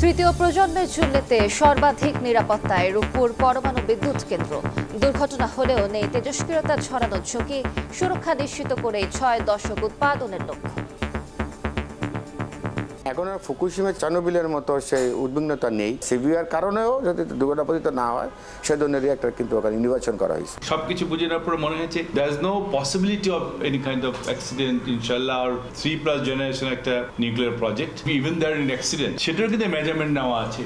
তৃতীয় প্রজন্মের চুল্লিতে সর্বাধিক নিরাপত্তায় রূপপুর পরমাণু বিদ্যুৎ কেন্দ্র। দুর্ঘটনা হলেও নেই তেজস্ক্রিয়তা ছড়ানোর ঝুঁকি, সুরক্ষা নিশ্চিত করে 6 দশক উৎপাদনের লক্ষ্য। এখন আর ফুকুশিমা চার্নোবিলের মতো সেই উদ্বিগ্নতা নেই। সিভিয়ার কারণেও যদি দুর্ঘটনাপতিত না হয় সে ধরনের রিঅ্যাক্টর কিন্তু ওখানে নির্বাচন করা হয়েছে। সবকিছু বুঝে নেওয়ার পর মনে হয়েছে there is no possibility of any kind of accident ইনশাআল্লাহ। আর 3+ জেনারেশন একটা nuclear project, even there in accident, সেটার কিন্তু মেজারমেন্ট নেওয়া আছে।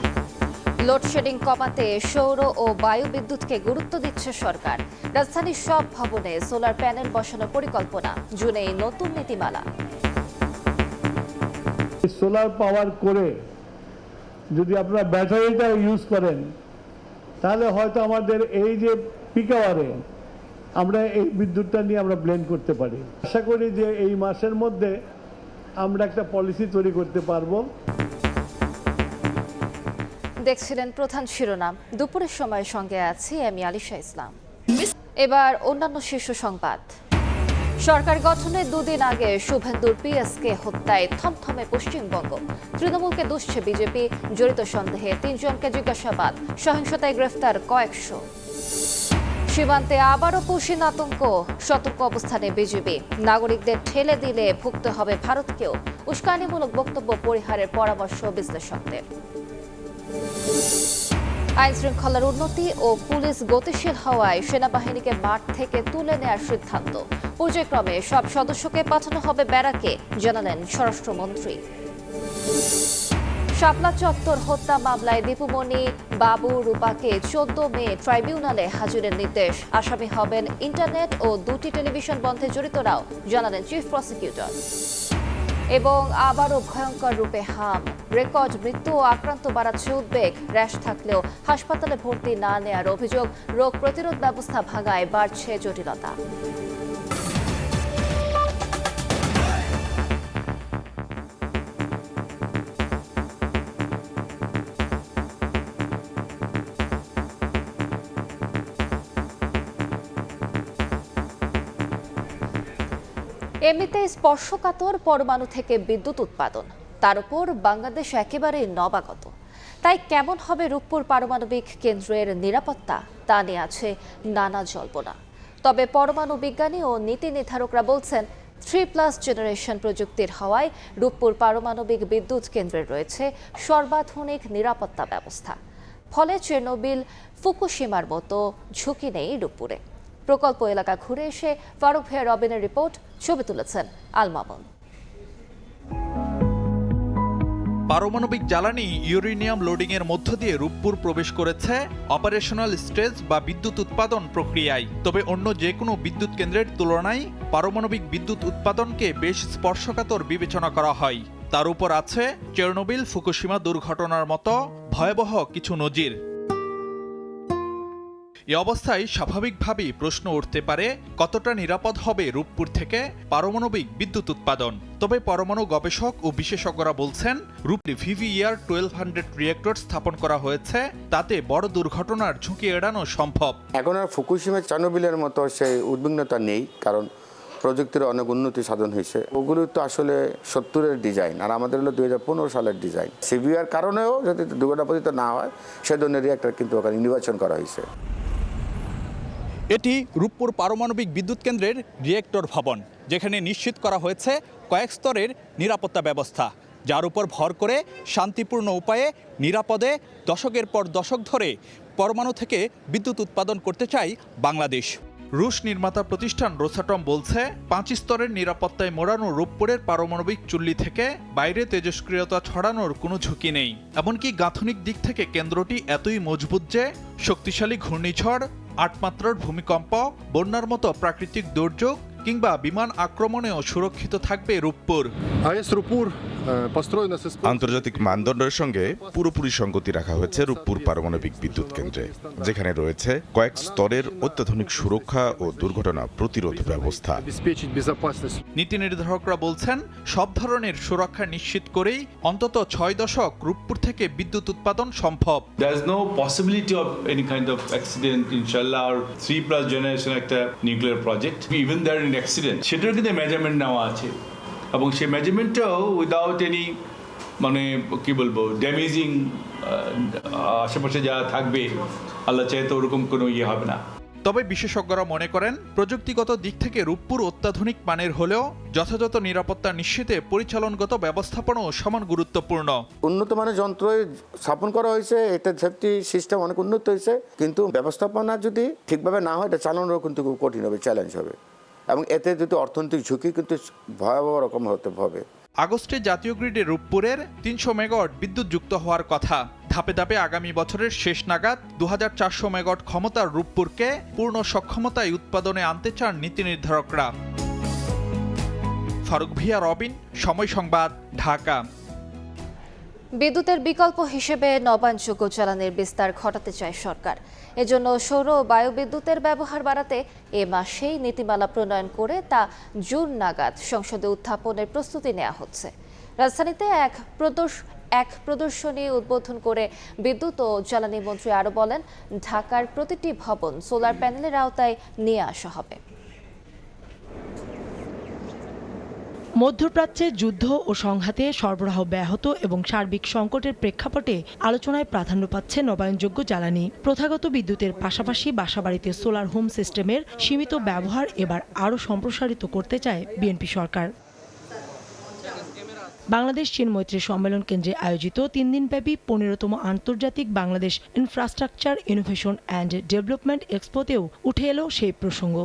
লোডশেডিং কমাতে সৌর ও বায়ু বিদ্যুৎকে গুরুত্ব দিচ্ছে সরকার। রাজধানীর সব ভবনে সোলার প্যানেল বসানোর পরিকল্পনা, জুনে নতুন নীতিমালা। সোলার পাওয়ার করে যদি আপনারা ব্যাটারিটা ইউজ করেন তাহলে হয়তো আমাদের এই যে পিক আওয়ারে আমরা এই বিদ্যুৎটা নিয়ে আমরা ব্লেন্ড করতে পারি। আশা করি যে এই মাসের মধ্যে আমরা একটা পলিসি তৈরি করতে পারবো। দেখছিলেন প্রধান শিরোনাম, দুপুরের সময়ের সঙ্গে আছি আমি আলিশা ইসলাম। এবার অন্যান্য শীর্ষ সংবাদ। সরকার গঠনের দুদিন আগে শুভেন্দুর পিএসকে হত্যায় থমথমে পশ্চিমবঙ্গ। তৃণমূলকে দুষছে বিজেপি, জড়িত সন্দেহে 3 জনকে জিজ্ঞাসাবাদ, সহিংসতায় গ্রেফতার কয়েকশো। সীমান্তে আবারও পুশিন আতঙ্ক, সতর্ক অবস্থানে বিজেপি। নাগরিকদের ঠেলে দিলে ভুগতে হবে ভারতকেও, উস্কানিমূলক বক্তব্য পরিহারের পরামর্শ বিশ্লেষকদের। আইন শৃঙ্খলার উন্নতি ও পুলিশ গতিশীল হওয়ায় সেনাবাহিনীকে মাঠ থেকে তুলে নেওয়ার সিদ্ধান্ত। পর্যায়ক্রমে সব সদস্যকে পাঠানো হবে ব্যারাকে, জানালেন স্বরাষ্ট্রমন্ত্রী। শাপলা চত্বর হত্যা মামলায় দীপুমণি, বাবু, রূপাকে 14 মে ট্রাইব্যুনালে হাজিরের নির্দেশ। আসামি হবেন ইন্টারনেট ও 2টি টেলিভিশন বন্ধে জড়িতরাও, জানালেন চিফ প্রসিকিউটর। এবং আবারও ভয়ঙ্কর রূপে হাম, রেকর্ড মৃত্যু ও আক্রান্ত বাড়াচ্ছে উদ্বেগ। র্যাশ থাকলেও হাসপাতালে ভর্তি না নেয়ার অভিযোগ, রোগ প্রতিরোধ ব্যবস্থা ভাঙায় বাড়ছে জটিলতা। এমনিতে স্পর্শকাতর পরমাণু থেকে বিদ্যুৎ উৎপাদন, তার উপর বাংলাদেশ একেবারেই নবাগত। তাই কেমন হবে রূপপুর পারমাণবিক কেন্দ্রের নিরাপত্তা, তা নিয়ে আছে নানা জল্পনা। তবে পরমাণু বিজ্ঞানী ও নীতি নির্ধারকরা বলছেন 3+ জেনারেশন প্রযুক্তির হওয়ায় রূপপুর পারমাণবিক বিদ্যুৎ কেন্দ্রে রয়েছে সর্বাধুনিক নিরাপত্তা ব্যবস্থা। ফলে চেরনোবিল, ফুকুশিমার মতো ঝুঁকি নেই রূপপুরে। প্রকল্প এলাকা ঘুরে এসে ফারুক ভাইয়া রবিনের রিপোর্ট, ছবি তুলেছেন আল মামুন। পারমাণবিক জ্বালানি ইউরেনিয়াম লোডিংয়ের মধ্য দিয়ে রূপপুর প্রবেশ করেছে অপারেশনাল স্টেজ বা বিদ্যুৎ উৎপাদন প্রক্রিয়ায়। তবে অন্য যে কোনো বিদ্যুৎ কেন্দ্রের তুলনায় পারমাণবিক বিদ্যুৎ উৎপাদনকে বেশ স্পর্শকাতর বিবেচনা করা হয়। তার উপর আছে চেরনোবিল, ফুকুশিমা দুর্ঘটনার মতো ভয়াবহ কিছু নজির। এ অবস্থায় স্বাভাবিকভাবেই প্রশ্ন উঠতে পারে, কতটা নিরাপদ হবে রূপপুর থেকে পারমাণবিক বিদ্যুৎ উৎপাদন। তবে পরমাণু গবেষক ও বিশেষজ্ঞরা বলছেন, রূপপুরে VVER 1200 রিঅ্যাক্টর স্থাপন করা হয়েছে, তাতে বড় দুর্ঘটনার ঝুঁকি এড়ানো সম্ভব। এখন আর ফুকুশিমা চার্নোবিলের মতো সেই উদ্বিগ্নতা নেই, কারণ প্রযুক্তির অনেক উন্নতি সাধন হয়েছে। ওগুলো তো আসলে 70-এর ডিজাইন, আর আমাদের হলো 2015 সালের ডিজাইন। সিভিয়ার কারণেও যদি দুর্ঘটনাপতিত না হয় সে ধরনের রিঅ্যাক্টর কিন্তু ওখানে নির্বাচন করা হয়েছে। এটি রূপপুর পারমাণবিক বিদ্যুৎ কেন্দ্রের রিঅ্যাক্টর ভবন, যেখানে নিশ্চিত করা হয়েছে কয়েক স্তরের নিরাপত্তা ব্যবস্থা, যার উপর ভর করে শান্তিপূর্ণ উপায়ে নিরাপদে দশকের পর দশক ধরে পরমাণু থেকে বিদ্যুৎ উৎপাদন করতে চায় বাংলাদেশ। রুশ নির্মাতা প্রতিষ্ঠান রোসাটম বলছে, 5 স্তরের নিরাপত্তায় মোড়ানো রূপপুরের পারমাণবিক চুল্লি থেকে বাইরে তেজস্ক্রিয়তা ছড়ানোর কোনো ঝুঁকি নেই। এমনকি গাঁথনিক দিক থেকে কেন্দ্রটি এতই মজবুত যে শক্তিশালী ঘূর্ণিঝড়, 8 মাত্রার ভূমিকম্প, বন্যার মতো প্রাকৃতিক দুর্যোগ কিংবা বিমান আক্রমণেও সুরক্ষিত থাকবে রূপপুর। আন্তর্জাতিক মানদণ্ডের সঙ্গে পুরোপুরি সঙ্গতি রাখা হয়েছে রূপপুর পারমাণবিক বিদ্যুৎ কেন্দ্রে, যেখানে রয়েছে কয়েক স্তরের অত্যাধুনিক সুরক্ষা ও দুর্ঘটনা প্রতিরোধ ব্যবস্থা। নীতি নির্ধারকরা বলছেন, সব ধরনের সুরক্ষা নিশ্চিত করেই অন্তত 6 দশক রূপপুর থেকে বিদ্যুৎ উৎপাদন সম্ভব। There is no possibility of any kind of accident ইনশাআল্লাহ। আর 3+ জেনারেশন একটা nuclear project, even there in accident, সেটার কিন্তু মেজারমেন্ট নেওয়া আছে। এবং সেই মেজারমেন্টটাও উইদাউট এনি মানে কি বলবো ড্যামেজিং আশেপাশে যা থাকবে আল্লাহ চাহে তো ওরকম কোনো ইয়ে হবে না। তবে বিশেষজ্ঞরা মনে করেন প্রযুক্তিগত দিক থেকে রূপপুর অত্যাধুনিক মানের হলেও যথাযথ নিরাপত্তা নিশ্চিতে পরিচালনগত ব্যবস্থাপনাও সমান গুরুত্বপূর্ণ। উন্নত মানের যন্ত্র স্থাপন করা হয়েছে, এটা সেফটি সিস্টেম অনেক উন্নত হয়েছে, কিন্তু ব্যবস্থাপনা যদি ঠিকভাবে না হয় এটা চালানোরও কিন্তু খুব কঠিন হবে, চ্যালেঞ্জ হবে, এবং এতে যদি অর্থনৈতিক ঝুঁকি কিন্তু ভয়াবহ রকম হতে হবে। আগস্টে জাতীয় গ্রিডে রূপপুরের 300 মেগাওয়াট বিদ্যুৎ যুক্ত হওয়ার কথা। ধাপে ধাপে আগামী বছরের শেষ নাগাদ 2400 মেগাওয়াট ক্ষমতার রূপপুরকে পূর্ণ সক্ষমতায় উৎপাদনে আনতে চান নীতি নির্ধারকরা। ফারুক ভিয়া, রবিন, সময় সংবাদ, ঢাকা। বিদ্যুতের বিকল্প হিসেবে নবায়নযোগ্য জ্বালানির বিস্তার ঘটাতে চায় সরকার। এজন্য সৌর ও বায়ুবিদ্যুতের ব্যবহার বাড়াতে এ মাসেই নীতিমালা প্রণয়ন করে তা জুন নাগাদ সংসদে উত্থাপনের প্রস্তুতি নেওয়া হচ্ছে। রাজধানীতে এক প্রদর্শনী উদ্বোধন করে বিদ্যুৎ ও জ্বালানি মন্ত্রী আরও বলেন, ঢাকার প্রতিটি ভবন সোলার প্যানেলের আওতায় নিয়ে আসা হবে। মধ্যপ্রাচ্যে যুদ্ধ ও সংঘাতে সরবরাহ ব্যাহত এবং সার্বিক সংকটের প্রেক্ষাপটে আলোচনায় প্রাধান্য পাচ্ছে নবায়নযোগ্য জ্বালানি। প্রথাগত বিদ্যুতের পাশাপাশি বাসাবাড়িতে সোলার হোম সিস্টেমের সীমিত ব্যবহার এবার আরও সম্প্রসারিত করতে চায় বিএনপি সরকার। বাংলাদেশ চীন মৈত্রী সম্মেলন কেন্দ্রে আয়োজিত 3 দিনব্যাপী 15তম আন্তর্জাতিক Bangladesh infrastructure innovation and development এক্সপোতেও উঠে এলো সেই প্রসঙ্গ।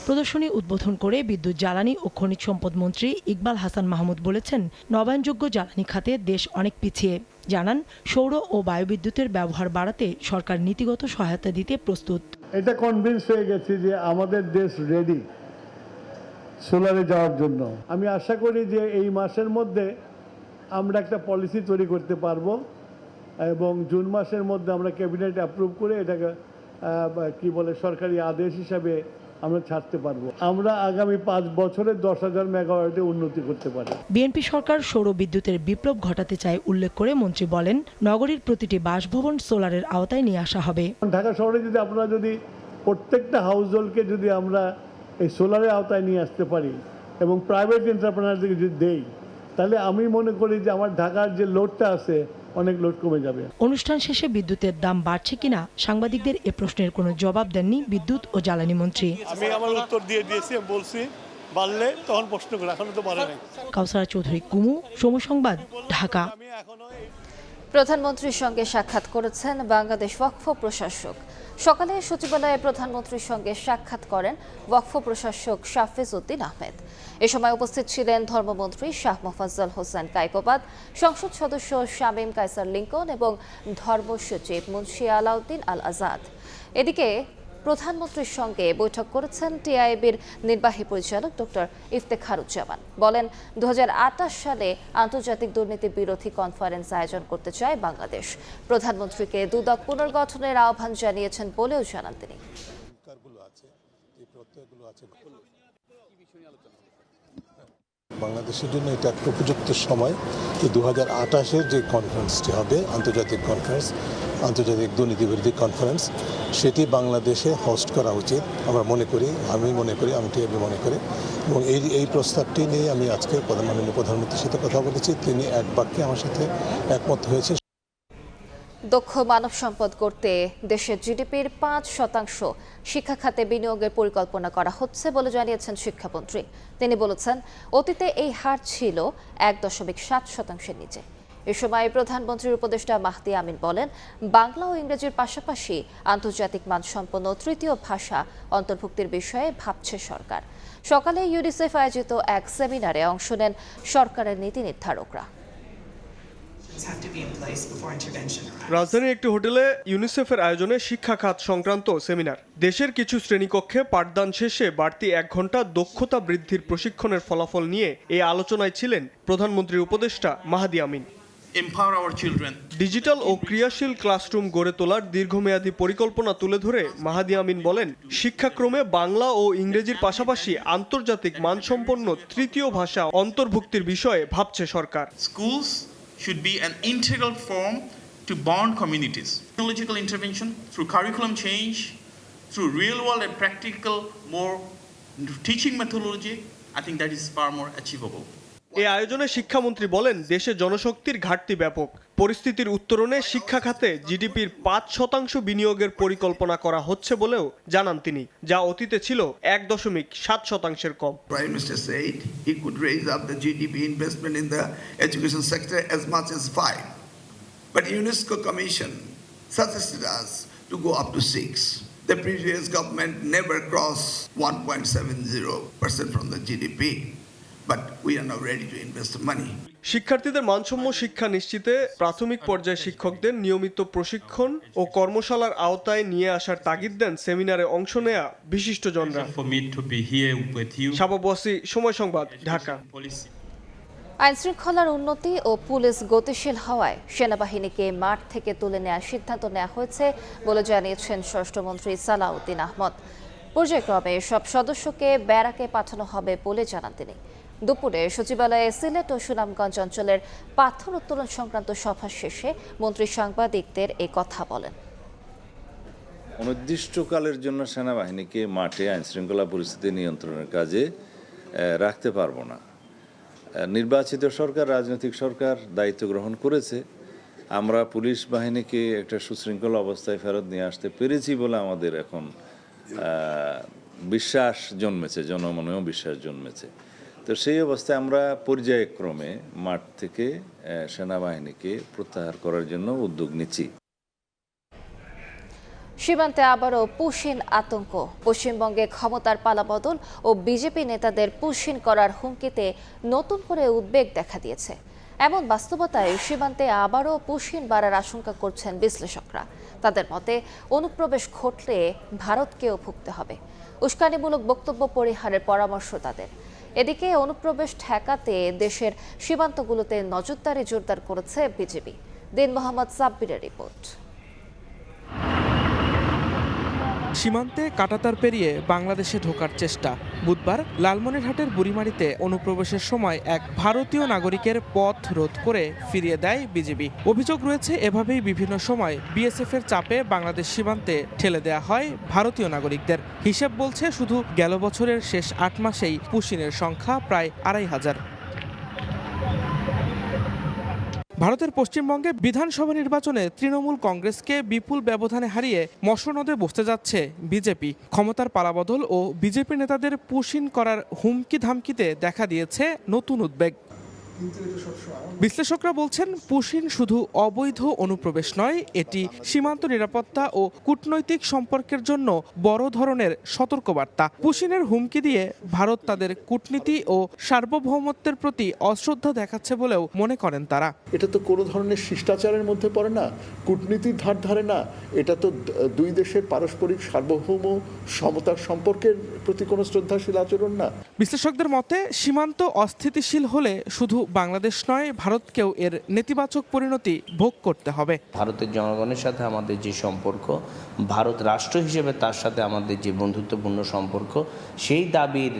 প্রদর্শনী উদ্বোধন করে বিদ্যুৎ, জ্বালানি ও খনিজ সম্পদ মন্ত্রী ইকবাল হাসান মাহমুদ বলেছেন, নবায়নযোগ্য জ্বালানি খাতে দেশ অনেক পিছিয়ে। জানান, সৌর ও বায়ুবিদ্যুতের ব্যবহার বাড়াতে সরকার নীতিগত সহায়তা দিতে প্রস্তুত। এটা কনভিন্স হয়ে গেছি যে আমাদের দেশ রেডি সোলারে যাওয়ার জন্য। আমি আশা করি যে এই মাসের মধ্যে আমরা একটা পলিসি তৈরি করতে পারবো এবং জুন মাসের মধ্যে আমরা ক্যাবিনেট অ্যাপ্রুভ করে এটাকে সরকারি আদেশ হিসাবে আমরা ছাড়তে পারবো। আমরা আগামী 5 বছরে 10,000 মেগাওয়াটে উন্নতি করতে পারি। বিএনপি সরকার সৌর বিদ্যুতের বিপ্লব ঘটাতে চায় উল্লেখ করে মন্ত্রী বলেন, নগরীর প্রতিটি বাসভবন সোলারের আওতায় নিয়ে আসা হবে। ঢাকা শহরে যদি আপনারা প্রত্যেকটা হাউস হোল্ডকে যদি আমরা এই সোলারের আওতায় নিয়ে আসতে পারি এবং প্রাইভেট এন্টারপ্রেনারদেরকে যদি দেই, তাহলে আমি মনে করি যে আমার ঢাকার যে লোডটা আছে অনেক লোড কমে যাবে। অনুষ্ঠান শেষে বিদ্যুতের দাম বাড়ছে কিনা সাংবাদিকদের এ প্রশ্নের কোনো জবাব দেননি বিদ্যুৎ ও জ্বালানি মন্ত্রী। আমি আমার উত্তর দিয়ে দিয়েছি, বলছি বাড়লে তখন প্রশ্ন করে, এখনো তো বাড়ে নাই। কাউসারা চৌধুরী, কুমু, সময় সংবাদ, ঢাকা। প্রধানমন্ত্রীর সঙ্গে সাক্ষাৎ করেছেন বাংলাদেশ ওয়াকফ প্রশাসক। সকালে সচিবালয়ে প্রধানমন্ত্রীর সঙ্গে সাক্ষাৎ করেন ওয়াকফ প্রশাসক শাফিজ উদ্দিন আহমেদ। এ সময় উপস্থিত ছিলেন ধর্মমন্ত্রী শাহ মোফাজ্জল হোসেন কায়কোবাদ, সংসদ সদস্য শামীম কায়সার লিঙ্কন এবং ধর্ম সচিব মুন্সি আলাউদ্দিন আল আজাদ। এদিকে প্রধানমন্ত্রীর সঙ্গে বৈঠক করেছেন টিআইবির নির্বাহী পরিচালক ডক্টর ইফতেখারুজ্জামান। বলেন, 2028 সালে আন্তর্জাতিক দুর্নীতি বিরোধী কনফারেন্স আয়োজন করতে চায় বাংলাদেশ। প্রধানমন্ত্রীকে দুদক পুনর্গঠনের আহ্বান জানিয়েছেন বলেও জানান তিনি। বাংলাদেশের জন্য এটা একটা উপযুক্ত সময় যে 2028-এর যে কনফারেন্সটি হবে, আন্তর্জাতিক কনফারেন্স, আন্তর্জাতিক দুর্নীতি বিরোধী কনফারেন্স, সেটি বাংলাদেশে হোস্ট করা উচিত আমি মনে করি, আমি টিআইবি মনে করি। এবং এই প্রস্তাবটি নিয়ে আমি আজকে মাননীয় প্রধানমন্ত্রীর সাথে কথা বলেছি, তিনি এক বাক্যে আমার সাথে একমত হয়েছে। দক্ষ মানব সম্পদ গড়তে দেশের জিডিপির 5% শিক্ষা খাতে বিনিয়োগের পরিকল্পনা করা হচ্ছে বলে জানিয়েছেন শিক্ষামন্ত্রী। তিনি বলেছেন, অতীতে এই হার ছিল 1.7%-এর নিচে। এ সময় প্রধানমন্ত্রীর উপদেষ্টা মাহদি আমিন বলেন, বাংলা ও ইংরেজির পাশাপাশি আন্তর্জাতিক মানসম্পন্ন তৃতীয় ভাষা অন্তর্ভুক্তির বিষয়ে ভাবছে সরকার। সকালে ইউনিসেফ আয়োজিত এক সেমিনারে অংশ নেন সরকারের নীতি নির্ধারকরা। রাজধানীর একটি হোটেলে ইউনিসেফের আয়োজনে শিক্ষা খাত সংক্রান্ত সেমিনার। দেশের কিছু শ্রেণীকক্ষে পাঠদান শেষে বাড়তি 1 ঘন্টা দক্ষতা বৃদ্ধির প্রশিক্ষণের ফলাফল নিয়ে এই আলোচনায় ছিলেন প্রধানমন্ত্রীর উপদেষ্টা মাহদি আমিন। ডিজিটাল ও ক্রিয়াশীল ক্লাসরুম গড়ে তোলার দীর্ঘমেয়াদী পরিকল্পনা তুলে ধরে মাহদি আমিন বলেন, শিক্ষাক্রমে বাংলা ও ইংরেজির পাশাপাশি আন্তর্জাতিক মানসম্পন্ন তৃতীয় ভাষা অন্তর্ভুক্তির বিষয়ে ভাবছে সরকার। should be an integral form to bond communities. Technological intervention through curriculum change, through real world and practical more teaching methodology, I think that is far more achievable. এই আয়োজনে শিক্ষামন্ত্রী বলেন, দেশে জনশক্তির ঘাটতি ব্যাপক। পরিস্থিতির উত্তরণে শিক্ষা খাতে জিডিপির ৫% বিনিয়োগের পরিকল্পনা করা হচ্ছে বলেও জানান তিনি, যা অতীতে ছিল ১.৭% কম। Prime Minister said he could raise up the GDP investment in the education sector as much as 5. But UNESCO Commission suggested us to go up to 6. The previous government never crossed 1.70% from the GDP. But we are now ready to invest the money. শিক্ষার্থীদের মানসম্য শিক্ষা নিশ্চিতে প্রাথমিক পর্যায়ে শিক্ষকদের নিয়মিত প্রশিক্ষণ ও কর্মশালার আওতায় নিয়ে আসার তাগিদ দেন সেমিনারে অংশ নেয়া বিশিষ্টজনরা। শাবাব ওয়াসি, সময় সংবাদ, ঢাকা। আইনশৃঙ্খলার উন্নতি ও পুলিশ গতিশীল হওয়ায় সেনাবাহিনীকে মাঠ থেকে তুলে নেওয়ার সিদ্ধান্ত নেওয়া হয়েছে বলে জানিয়েছেন স্বরাষ্ট্রমন্ত্রী সালাউদ্দিন আহমদ। পর্যায়ক্রমে সব সদস্যকে ব্যারাকে পাঠানো হবে বলে জানান তিনি। দুপুরে সচিবালয়ে সিলেট ও সুনামগঞ্জ অঞ্চলের পাথর উত্তোলন সংক্রান্ত সভা শেষে মন্ত্রী সাংবাদিকদের এ কথা বলেন। অনির্দিষ্টকালের জন্য সেনাবাহিনীকে মাঠে আইনশৃঙ্খলা পরিস্থিতি নিয়ন্ত্রণের কাজে রাখতে পারবো না। নির্বাচিত সরকার, রাজনৈতিক সরকার দায়িত্ব গ্রহণ করেছে। আমরা পুলিশ বাহিনীকে একটা সুশৃঙ্খল অবস্থায় ফেরত নিয়ে আসতে পেরেছি বলে আমাদের এখন বিশ্বাস জন্মেছে, জনমনেও বিশ্বাস জন্মেছে। তো সেই অবস্থায় আমরা পর্যায়ক্রমে মাঠ থেকে সেনাবাহিনীকে প্রত্যাহার করার জন্য উদ্যোগ নিচ্ছি। সীমান্তে আবারও পুশিন আতঙ্ক। পশ্চিমবঙ্গে ক্ষমতার পালাবদল ও বিজেপি নেতাদের পুশিন করার হুমকিতে নতুন করে উদ্বেগ দেখা দিয়েছে। এমন বাস্তবতায় সীমান্তে আবারও পুশিন বাড়ার আশঙ্কা করছেন বিশ্লেষকরা। তাদের মতে অনুপ্রবেশ ঘটলে ভারতকেও ভুগতে হবে। উস্কানিমূলক বক্তব্য পরিহারের পরামর্শ তাদের। এদিকে অনুপ্রবেশ ঠেকাতে দেশের সীমান্তগুলোতে নজরদারি জোরদার করেছে বিজেপি। দিন মোহাম্মদ সাব্বিরের রিপোর্ট। সীমান্তে কাঁটাতার পেরিয়ে বাংলাদেশে ঢোকার চেষ্টা। বুধবার লালমনিরহাটের বুড়িমারিতে অনুপ্রবেশের সময় এক ভারতীয় নাগরিকের পথ রোধ করে ফিরিয়ে দেয় বিজেপি। অভিযোগ রয়েছে, এভাবেই বিভিন্ন সময় বিএসএফের চাপে বাংলাদেশ সীমান্তে ঠেলে দেয়া হয় ভারতীয় নাগরিকদের। হিসেব বলছে, শুধু গেল বছরের শেষ ৮ মাসেই পুশিনের সংখ্যা প্রায় ২৫০০। ভারতের পশ্চিমবঙ্গে বিধানসভা নির্বাচনে তৃণমূল কংগ্রেসকে বিপুল ব্যবধানে হারিয়ে মসনদে বসতে যাচ্ছে বিজেপি। ক্ষমতার পালাবদল ও বিজেপি নেতাদের পুশিন করার হুমকি ধামকিতে দেখা দিয়েছে নতুন উদ্বেগ। বিশ্লেষকরা বলছেন, পুশিন শুধু অবৈধ অনুপ্রবেশ নয়, এটি সীমান্ত নিরাপত্তা ও কূটনৈতিক সম্পর্কের জন্য বড় ধরনের সতর্কবার্তা। পুশিনের হুমকি দিয়ে ভারত তাদের কূটনীতি ও সার্বভৌমত্বের প্রতি অশ্রদ্ধা দেখাচ্ছে বলেও মনে করেন তারা। এটা তো কোনো ধরনের শিষ্টাচারের মধ্যে পড়ে না, কূটনীতির ধার ধারে না। এটা তো দুই দেশের পারস্পরিক সার্বভৌম সমতার সম্পর্কের প্রতি কোনো শ্রদ্ধাশীল আচরণ না। বিশ্লেষকদের মতে, সীমান্ত অস্থিতিশীল হলে শুধু বাংলাদেশ নয়, ভারতকেও এর নেতিবাচক পরিণতি ভোগ করতে হবে। ভারতের জনগণের সাথে আমাদের যে সম্পর্ক, ভারত রাষ্ট্র হিসেবে তার সাথে আমাদের যে বন্ধুত্বপূর্ণ সম্পর্ক, সেই দাবির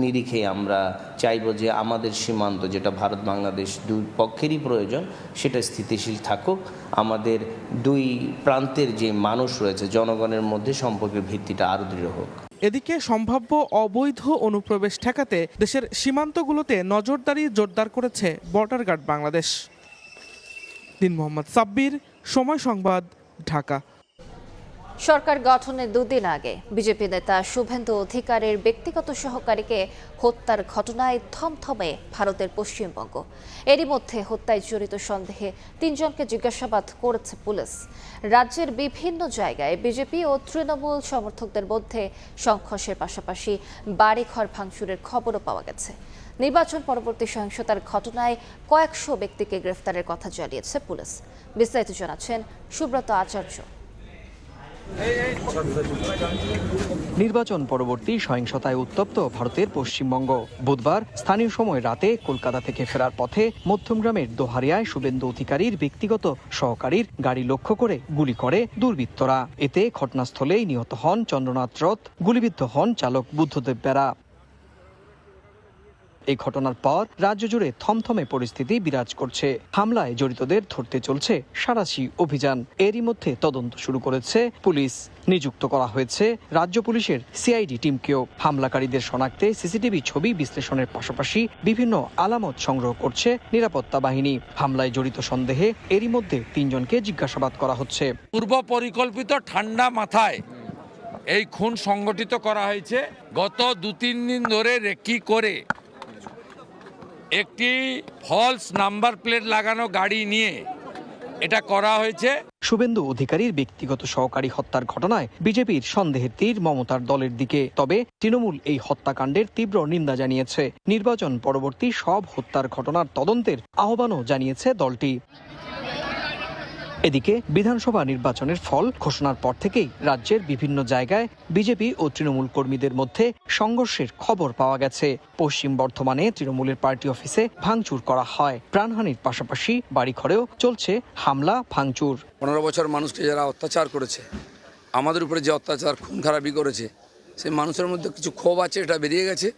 নিরিখে আমরা চাইব যে আমাদের সীমান্ত, যেটা ভারত বাংলাদেশ দুই পক্ষেরই প্রয়োজন, সেটা স্থিতিশীল থাকুক। আমাদের দুই প্রান্তের যে মানুষ রয়েছে, জনগণের মধ্যে সম্পর্কের ভিত্তিটা আরও দৃঢ় হোক। এদিকে সম্ভাব্য অবৈধ অনুপ্রবেশ ঠেকাতে দেশের সীমান্তগুলোতে নজরদারি জোরদার করেছে বর্ডার গার্ড বাংলাদেশ। দিন মোহাম্মদ সাব্বির, সময় সংবাদ, ঢাকা। সরকার গঠনের 2 দিন আগে বিজেপি নেতা শুভেন্দু অধিকারীর ব্যক্তিগত সহকারীকে হত্যার ঘটনায় থমথমে ভারতের পশ্চিমবঙ্গ। এরই মধ্যে হত্যায় জড়িত সন্দেহে 3 জনকে জিজ্ঞাসাবাদ করেছে পুলিশ। রাজ্যের বিভিন্ন জায়গায় বিজেপি ও তৃণমূল সমর্থকদের মধ্যে সংঘর্ষের পাশাপাশি বাড়িঘর ভাঙচুরের খবরও পাওয়া গেছে। নির্বাচন পরবর্তী সহিংসতার ঘটনায় কয়েকশো ব্যক্তিকে গ্রেফতারের কথা জানিয়েছে পুলিশ। বিস্তারিত জানাচ্ছেন সুব্রত আচার্য। নির্বাচন পরবর্তী সহিংসতায় উত্তপ্ত ভারতের পশ্চিমবঙ্গ। বুধবার স্থানীয় সময় রাতে কলকাতা থেকে ফেরার পথে মধ্যমগ্রামের দোহারিয়ায় শুভেন্দু অধিকারীর ব্যক্তিগত সহকারীর গাড়ি লক্ষ্য করে গুলি করে দুর্বৃত্তরা। এতে ঘটনাস্থলেই নিহত হন চন্দ্রনাথ রথ, গুলিবিদ্ধ হন চালক বুদ্ধদেব বেরা। এই ঘটনার পর রাজ্য জুড়ে থমথমে পরিস্থিতি বিরাজ করছে। হামলায় জড়িতদের ধরতে চলছে সাঁড়াশি অভিযান। এরই মধ্যে তদন্ত শুরু করেছে পুলিশ। নিযুক্ত করা হয়েছে রাজ্য পুলিশের সিআইডি টিমকেও। হামলাকারীদের শনাক্তে সিসিটিভি ছবি বিশ্লেষণের পাশাপাশি বিভিন্ন আলামত সংগ্রহ করছে নিরাপত্তা বাহিনী। হামলায় জড়িত সন্দেহে এরই মধ্যে 3 জনকে জিজ্ঞাসাবাদ করা হচ্ছে। পূর্ব পরিকল্পিত ঠান্ডা মাথায় এই খুন সংগঠিত করা হয়েছে। গত 2-3 দিন ধরে রেকি করে একটি ফলস নাম্বার প্লেট লাগানো গাড়ি নিয়ে এটা করা হয়েছে। শুভেন্দু অধিকারীর ব্যক্তিগত সহকারী হত্যার ঘটনায় বিজেপির সন্দেহের তীর মমতার দলের দিকে। তবে তৃণমূল এই হত্যাকাণ্ডের তীব্র নিন্দা জানিয়েছে। নির্বাচন পরবর্তী সব হত্যার ঘটনার তদন্তের আহ্বানও জানিয়েছে দলটি। এদিকে বিধানসভা নির্বাচনের ফল ঘোষণার পর থেকেই রাজ্যের বিভিন্ন জায়গায় বিজেপি ও তৃণমূল কর্মীদের মধ্যে সংঘর্ষের খবর পাওয়া গেছে। পশ্চিম বর্ধমানে তৃণমূলের পার্টি অফিসে ভাঙচুর করা হয়। প্রাণহানির পাশাপাশি বাড়িঘরেও চলছে হামলা ভাঙচুর। 15 বছর মানুষকে যারা অত্যাচার করেছে, আমাদের উপরে যে অত্যাচার খুন খারাপি করেছে, সেই মানুষের মধ্যে কিছু ক্ষোভ আছে, এটা বেরিয়ে গেছে।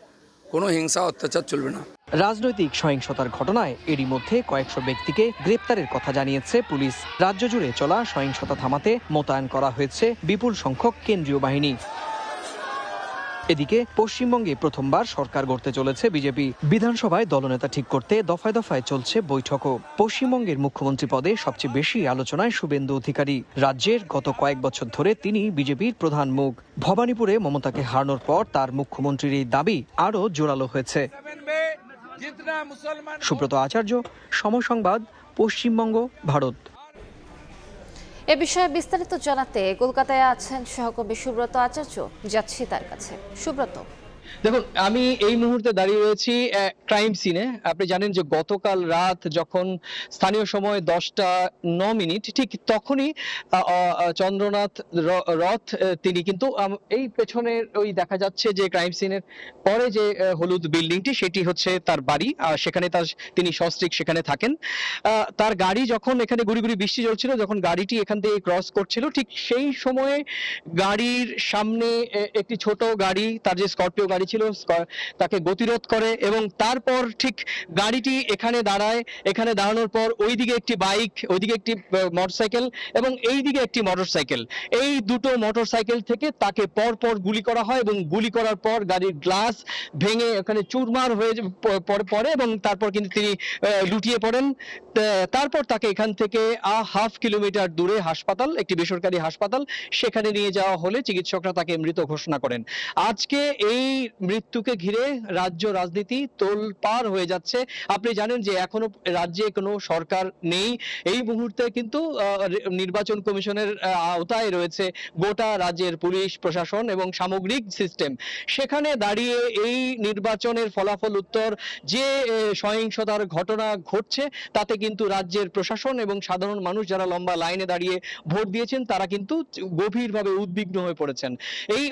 কোনো হিংসা অত্যাচার চলবে না। রাজনৈতিক সহিংসতার ঘটনায় এরই মধ্যে কয়েকশো ব্যক্তিকে গ্রেপ্তারের কথা জানিয়েছে পুলিশ। রাজ্য জুড়ে চলা সহিংসতা থামাতে মোতায়েন করা হয়েছে বিপুল সংখ্যক কেন্দ্রীয় বাহিনী। এদিকে পশ্চিমবঙ্গে প্রথমবার সরকার গড়তে চলেছে বিজেপি। বিধানসভায় দলনেতা ঠিক করতে দফায় দফায় চলছে বৈঠকও। পশ্চিমবঙ্গের মুখ্যমন্ত্রী পদে সবচেয়ে বেশি আলোচনায় শুভেন্দু অধিকারী। রাজ্যের গত কয়েক বছর ধরে তিনি বিজেপির প্রধান মুখ। ভবানীপুরে মমতাকে হারানোর পর তার মুখ্যমন্ত্রীর এই দাবি আরও জোরালো হয়েছে। সুব্রত আচার্য, সময় সংবাদ, পশ্চিমবঙ্গ, ভারত। এ বিষয়ে বিস্তারিত জানাতে কলকাতায় আছেন সহকর্মী সুব্রত আচার্য। যাচ্ছি তার কাছে। সুব্রত, দেখুন, আমি এই মুহূর্তে দাঁড়িয়ে রয়েছি ক্রাইম সিনে। আপনি জানেন যে গতকাল রাত যখন স্থানীয় সময় 10:09 ঠিক তখনই চন্দ্রনাথ রথ তিনি কিন্তু এই পেছনের ওই দেখা যাচ্ছে যে ক্রাইম সিনের পরে যে হলুদ বিল্ডিংটি, সেটি হচ্ছে তার বাড়ি। সেখানে তিনি সস্ত্রীক সেখানে থাকেন। তার গাড়ি যখন এখানে গুড়ি গুড়ি বৃষ্টি চলছিল, যখন গাড়িটি এখান থেকে ক্রস করছিল, ঠিক সেই সময়ে গাড়ির সামনে একটি ছোট গাড়ি, তার যে স্করপিও গাড়ি ছিল, তাকে গতিরোধ করে এবং তারপর ঠিক গাড়িটি এখানে দাঁড়ায়। এখানে দাঁড়ানোর পর ওইদিকে একটি বাইক, ওইদিকে একটি মোটরসাইকেল এবং এইদিকে একটি মোটরসাইকেল, এই দুটো মোটরসাইকেল থেকে তাকে পরপর গুলি করা হয় এবং গুলি করার পর গাড়ির গ্লাস ভেঙে ওখানে চুরমার হয়ে পড়ে এবং তারপর কিন্তু তিনি লুটিয়ে পড়েন। তারপর তাকে এখান থেকে 1/2 কিলোমিটার দূরে হাসপাতাল, একটি বেসরকারি হাসপাতাল, সেখানে নিয়ে যাওয়া হলে চিকিৎসকরা তাকে মৃত ঘোষণা করেন। আজকে এই মৃত্যুকে ঘিরে রাজ্য রাজনীতি তোলপাড় হয়ে যাচ্ছে। আপনি জানেন যে এখনো রাজ্যে কোনো সরকার নেই। এই মুহূর্তে কিন্তু নির্বাচন কমিশনের আওতায় রয়েছে গোটা রাজ্যের পুলিশ প্রশাসন এবং সামগ্রিক সিস্টেম। সেখানে দাঁড়িয়ে এই নির্বাচনের ফলাফল উত্তর যে সহিংসতার ঘটনা ঘটছে, তাতে কিন্তু রাজ্যের প্রশাসন এবং সাধারণ মানুষ যারা লম্বা লাইনে দাঁড়িয়ে ভোট দিয়েছেন, তারা কিন্তু গভীরভাবে উদ্বিগ্ন হয়ে পড়েছেন। এই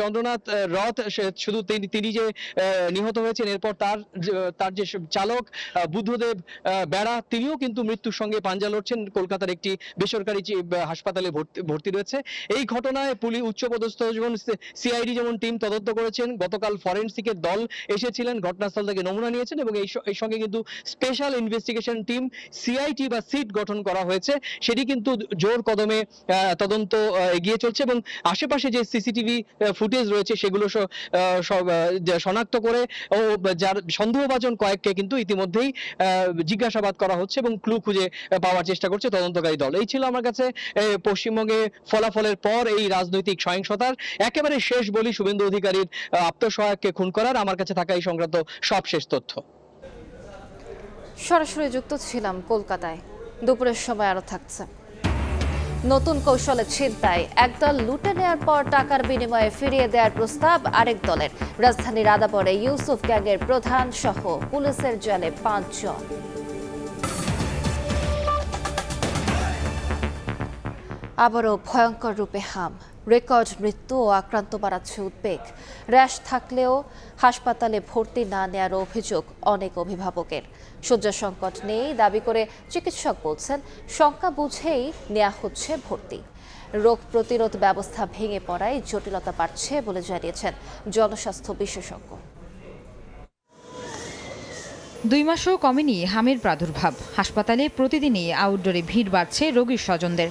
চন্দ্রনাথ রথ শুধু তিনি যে নিহত হয়েছেন, এরপর তার যে চালক বুদ্ধদেব বেড়া, তিনিও কিন্তু মৃত্যুর সঙ্গে পাঞ্জা লড়ছেন। কলকাতার একটি বেসরকারি হাসপাতালে ভর্তি রয়েছে। এই ঘটনায় পুলিশ উচ্চপদস্থ যেমন সিআইডি যেমন টিম তদন্ত করেছেন, গতকাল ফরেনসিকের দল এসেছিলেন, ঘটনাস্থল থেকে নমুনা নিয়েছেন এবং এই সঙ্গে কিন্তু স্পেশাল ইনভেস্টিগেশন টিম সিআইটি বা সিট গঠন করা হয়েছে। সেটি কিন্তু জোর কদমে তদন্ত এগিয়ে চলছে এবং আশেপাশে যে সিসিটিভি ফুটেজ রয়েছে সেগুলো শনাক্ত করে ও যার সন্দেহভাজন কয়েককে কিন্তু ইতিমধ্যেই জিজ্ঞাসাবাদ করা হচ্ছে এবং ক্লু খুঁজে পাওয়ার চেষ্টা করছে তদন্তকারী দল। এই ছিল আমার কাছে পশ্চিমবঙ্গে ফলাফলের পর এই রাজনৈতিক সহিংসতার একেবারে শেষ বলি শুভেন্দু অধিকারীর আত্মসহায়ককে খুন করার আমার কাছে থাকা এই সংক্রান্ত সবশেষ তথ্য। সরাসরি যুক্ত ছিলাম কলকাতায়। দুপুরের সময় আরো থাকছে নতুন কৌশলে ছিনতাই। একদল লুটে নেওয়ার পর টাকার বিনিময়ে ফিরিয়ে দেওয়ার প্রস্তাব আরেক দলের। রাজধানীর আদাবরে ইউসুফ গ্যাংয়ের প্রধান সহ পুলিশের জালে 5 জন। আবারও ভয়ঙ্কর রূপে হাম। রেকর্ড মৃত্যু ও আক্রান্ত বাড়াচ্ছে উদ্বেগ। র্যাশ থাকলেও হাসপাতালে ভর্তি না নেওয়ার অভিযোগ অনেক অভিভাবকের। শয্যা সংকট নেই দাবি করে চিকিৎসক বলছেন, সংখ্যা বুঝেই নেওয়া হচ্ছে ভর্তি। রোগ প্রতিরোধ ব্যবস্থা ভেঙে পড়ায় জটিলতা বাড়ছে বলে জানিয়েছেন জনস্বাস্থ্য বিশেষজ্ঞ। 2 মাসও কমেনি হামের প্রাদুর্ভাব। হাসপাতালে প্রতিদিনই আউটডোরে ভিড় বাড়ছে রোগীর স্বজনদের।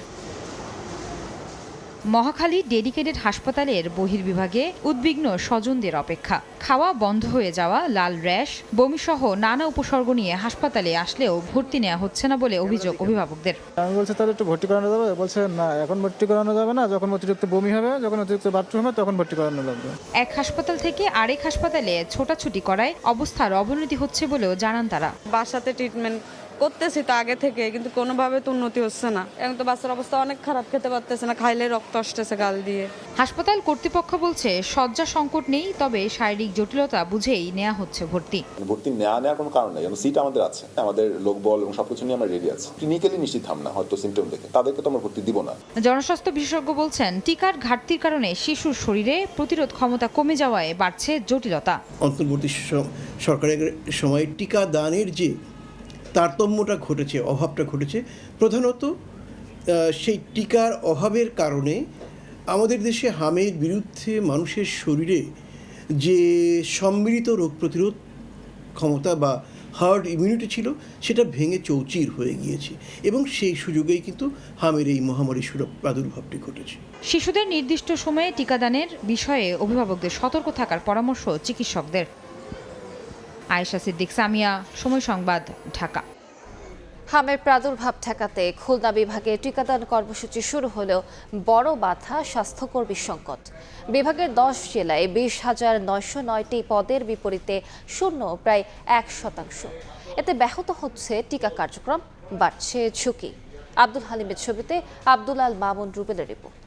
মহাখালী ডেডিকেটেড হাসপাতালের বহির্বিভাগে উদ্বিগ্ন স্বজনদের অপেক্ষা। খাওয়া বন্ধ হয়ে যাওয়া, লাল র্যাশ, বমিসহ নানা উপসর্গ নিয়ে হাসপাতালে আসলেও ভর্তি নেওয়া হচ্ছে না বলে অভিযোগ অভিভাবকদের। আমি বলছি তাহলে একটু ভর্তি করানো যাবে, বলছে না এখন ভর্তি করানো যাবে না, যখন অতিরিক্ত বমি হবে, যখন অতিরিক্ত বাথরুম হবে তখন ভর্তি করানো লাগবে। এক হাসপাতাল থেকে আরেক হাসপাতালে ছোটাছুটি করায় অবস্থার অবনতি হচ্ছে বলেও জানান তারা। বাসাতে ট্রিটমেন্ট করতেছি তো আগে থেকে, কিন্তু কোনোভাবে তো উন্নতি হচ্ছে না। এখন তো বাচ্চার অবস্থা অনেক খারাপ, খেতে পারতেছে না, খাইলে রক্ত আসতেছে গাল দিয়ে। হাসপাতাল কর্তৃপক্ষ বলছে শয্যা সংকট নেই, তবে শারীরিক জটিলতা বুঝেই নেওয়া হচ্ছে ভর্তি। ভর্তি নেওয়ার কোনো কারণ নেই, সিট আমাদের আছে, আমাদের লোকবল এবং সবকিছু নিয়ে আমরা রেডি আছি। ক্লিনিক্যালি নিশ্চিত না, হয়তো সিমটম দেখে তাদেরকে তো আমরা ভর্তি দিব না। জনস্বাস্থ্য বিশেষজ্ঞ বলছেন টিকার ঘাটতির কারণে শিশুর শরীরে প্রতিরোধ ক্ষমতা কমে যাওয়ায় বাড়ছে জটিলতা। অন্তর্বর্তী সরকারের সময় টিকা দানের যে তারতম্যটা ঘটেছে, অভাবটা ঘটেছে, প্রধানত সেই টিকার অভাবের কারণে আমাদের দেশে হামের বিরুদ্ধে মানুষের শরীরে যে সম্মিলিত রোগ প্রতিরোধ ক্ষমতা বা হার্ড ইমিউনিটি ছিল সেটা ভেঙে চৌচির হয়ে গিয়েছে, এবং সেই সুযোগেই কিন্তু হামের এই মহামারীর প্রাদুর্ভাবটি ঘটেছে। শিশুদের নির্দিষ্ট সময়ে টিকাদানের বিষয়ে অভিভাবকদের সতর্ক থাকার পরামর্শ চিকিৎসকদের। আয়েশা সিদ্দিক, সামিয়া, সময় সংবাদ, ঢাকা। হামের প্রাদুর্ভাব ঠেকাতে খুলনা বিভাগে টিকাদান কর্মসূচি শুরু হলেও বড় বাধা স্বাস্থ্যকর্মী সংকট। বিভাগের 10 জেলায় 20,909টি পদের বিপরীতে শূন্য প্রায় 1%। এতে ব্যাহত হচ্ছে টিকা কার্যক্রম, বাড়ছে ঝুঁকি। আব্দুল হালিমের ছবিতে আব্দুল আল মামুন রুবেলের রিপোর্ট।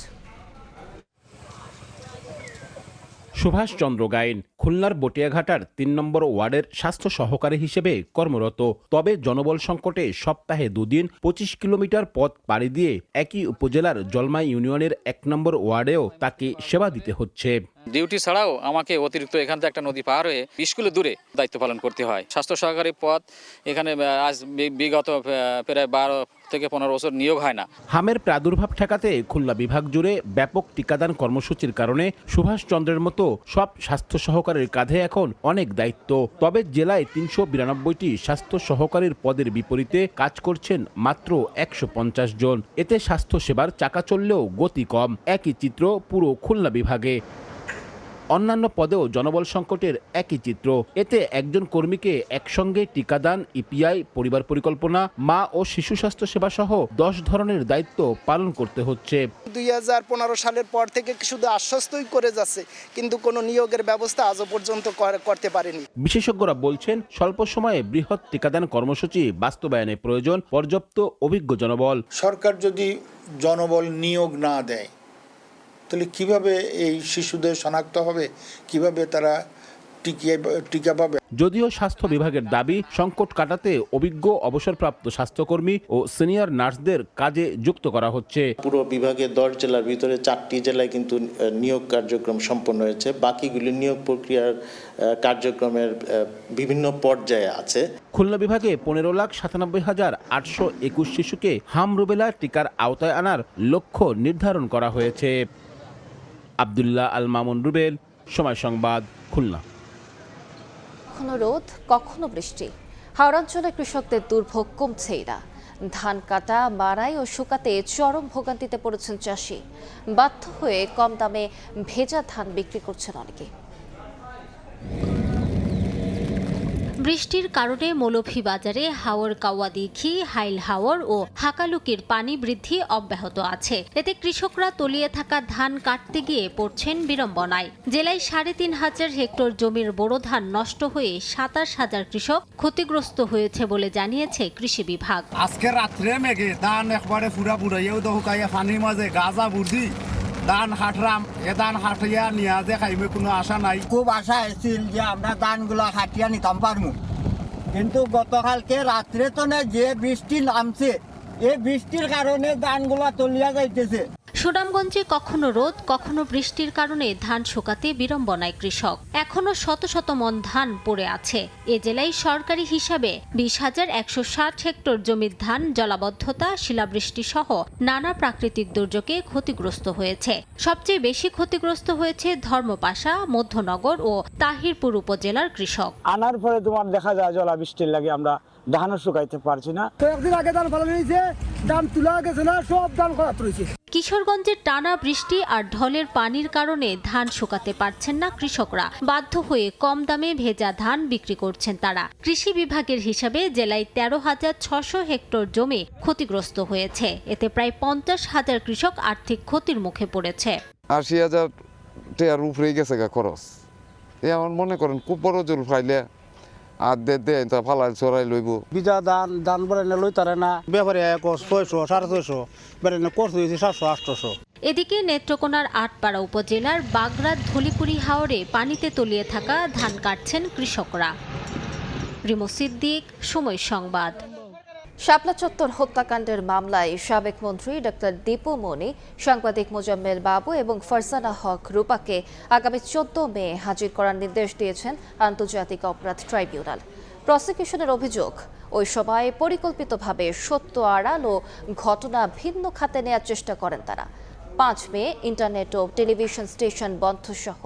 সুভাষ চন্দ্র গায়েন খুলনার বটিয়াঘাটার 3 নম্বর ওয়ার্ডের স্বাস্থ্য সহকারী হিসেবে কর্মরত। তবে জনবল সংকটে সপ্তাহে 2 দিন 25 কিলোমিটার পথ পাড়ি দিয়ে একই উপজেলার জলমাই ইউনিয়নের 1 নম্বর ওয়ার্ডেও তাকে সেবা দিতে হচ্ছে। ডিউটি ছাড়াও আমাকে অতিরিক্ত এখান থেকে একটা নদী পার হয়ে 20 কিলো দূরে দায়িত্ব পালন করতে হয়। স্বাস্থ্য সহকারী পদ এখানে আজ বিগত প্রায় 12 থেকে 15 বছর নিয়োগ হয় না। হামের প্রাদুর্ভাব ঠেকাতে খুলনা বিভাগ জুড়ে ব্যাপক টিকাদান কর্মসূচির কারণে সুভাষ চন্দ্রের মতো সব স্বাস্থ্য সহকারীর কাঁধে এখন অনেক দায়িত্ব। তবে জেলায় 392টি স্বাস্থ্য সহকারীর পদের বিপরীতে কাজ করছেন মাত্র 150 জন। এতে স্বাস্থ্য সেবার চাকা চললেও গতি কম। একই চিত্র পুরো খুলনা বিভাগে। অন্যান্য পদেও জনবল সংকটের একই চিত্র। এতে একজন কর্মীকে একসঙ্গে টিকাদান, ইপিআই, পরিবার পরিকল্পনা, মা ও শিশু স্বাস্থ্য সেবা সহ 10 ধরনের দায়িত্ব পালন করতে হচ্ছে। 2015 সালের পর থেকে শুধু আশ্বস্তই করে যাচ্ছে, কিন্তু কোনো নিয়োগের ব্যবস্থা আজও পর্যন্ত করতে পারেনি। বিশেষজ্ঞরা বলছেন স্বল্প সময়ে বৃহৎ টিকাদান কর্মসূচি বাস্তবায়নে প্রয়োজন পর্যাপ্ত অভিজ্ঞ জনবল। সরকার যদি জনবল নিয়োগ না দেয় তাহলে কিভাবে এই শিশুদের শনাক্ত হবে, কিভাবে তারা টিকা পাবে? যদিও স্বাস্থ্য বিভাগের দাবি সংকট কাটাতে অভিজ্ঞ অবসরপ্রাপ্ত স্বাস্থ্যকর্মী ও সিনিয়র নার্সদের কাজে যুক্ত করা হচ্ছে। পুরো বিভাগে 10 জেলার ভিতরে 4টি জেলায় কিন্তু নিয়োগ কার্যক্রম সম্পন্ন হয়েছে, বাকিগুলি নিয়োগ প্রক্রিয়ার কার্যক্রমের বিভিন্ন পর্যায়ে আছে। খুলনা বিভাগে 15,97,821 শিশুকে হাম রুবেলা টিকার আওতায় আনার লক্ষ্য নির্ধারণ করা হয়েছে। আব্দুল্লাহ আল মামুন রুবেল, সময় সংবাদ, খুলনা। কখনো রোদ, কখনো বৃষ্টি। হাওড়াঞ্চলে কৃষকদের দুর্ভোগ কমছেই না। ধান কাটা, মাড়াই ও শুকাতে চরম ভোগান্তিতে পড়েছেন চাষি। বাধ্য হয়ে কম দামে ভেজা ধান বিক্রি করছেন অনেকে। বৃষ্টির কারণে মৌলভীবাজারে হাওর কাওয়াদিঘি, হাইল হাওর ও হাকালুকির পানি বৃদ্ধি অব্যাহত আছে। এতে কৃষকরা তলিয়ে থাকা ধান কাটতে গিয়ে পড়ছেন বিড়ম্বনায়। জেলায় 3.5 হেক্টর জমির বোরো ধান নষ্ট হয়ে 27,000 কৃষক ক্ষতিগ্রস্ত হয়েছে বলে জানিয়েছে কৃষি বিভাগ। আজকে রাত্রে মেঘে ধান একবারে পুরা বুড়াইয়াও দোকাইয়া পানির মাঝে গাজা বুঝি ধান হাটরাম, এ ধান হাটিয়া নিয়ে যে খাইবে কোনো আশা নাই। খুব আশা আছিল যে আমরা ধানগুলো হাটিয়া নিতাম পারবো, কিন্তু গতকালকে রাত্রে তো না যে বৃষ্টি নামছে, এই বৃষ্টির কারণে ধানগুলো তলিয়া যাইতেছে। সুনামগঞ্জে কখনো রোদ কখনো বৃষ্টির কারণে ধান শুকাতে বিড়ম্বনায় কৃষক। এখনো শত শত মন ধান পড়ে আছে। এ জেলায় সরকারি হিসাবে 20,160 হেক্টর জমির ধান জলাবদ্ধতা, শিলাবৃষ্টি সহ নানা প্রাকৃতিক দুর্যোগে ক্ষতিগ্রস্ত হয়েছে। সবচেয়ে বেশি ক্ষতিগ্রস্ত হয়েছে ধর্মপাশা, মধ্যনগর ও তাহিরপুর উপজেলার কৃষক। আনার পরে তোমার দেখা যায় জলাবৃষ্টির লাগে আমরা ধানও শুকাইতে পারছি না। একদিন আগে ধান ফলানো হয়েছে, ধান তোলা গেছে না, সব ধান খারাপ রয়েছে। কিশোরগঞ্জের টানা বৃষ্টি আর ঢলের পানির কারণে ধান শুকাতে পারছেন না কৃষকরা। বাধ্য হয়ে কম দামে ভেজা ধান বিক্রি করছেন তারা। কৃষি বিভাগের হিসাবে জেলায় 13,600 হেক্টর জমি ক্ষতিগ্রস্ত হয়েছে। এতে প্রায় 50,000 কৃষক আর্থিক ক্ষতির মুখে পড়েছে। 80,000 টাকার উপরে গেছে খরচ। এমন মনে করেন খুব বড় জল ফাইলে আর দে ফালাই চড়াই লইব। বিজা ধান বলে না লই তারে না, ব্যাপারে 600 650 বেড়ে না কোর্স হয়েছে 700 800। এদিকে নেত্রকোনার আটপাড়া উপজেলার বাগরাত ধলিপুরি হাওরে পানিতে তলিয়ে থাকা ধান কাটছেন কৃষকরা। রিমো সিদ্দিক, সময় সংবাদ। শাপলা চত্বর হত্যাকাণ্ডের মামলায় সাবেক মন্ত্রী ডক্টর দীপু মনি, সাংবাদিক মোজাম্মেল বাবু এবং ফারজানা হক রূপাকে আগামী 14 মে হাজির করার নির্দেশ দিয়েছেন আন্তর্জাতিক অপরাধ ট্রাইব্যুনাল। প্রসিকিউশনের অভিযোগ, ওই সময় পরিকল্পিতভাবে সত্য আড়াল ও ঘটনা ভিন্ন খাতে নেওয়ার চেষ্টা করেন তারা। 5 মে ইন্টারনেট ও টেলিভিশন স্টেশন বন্ধ সহ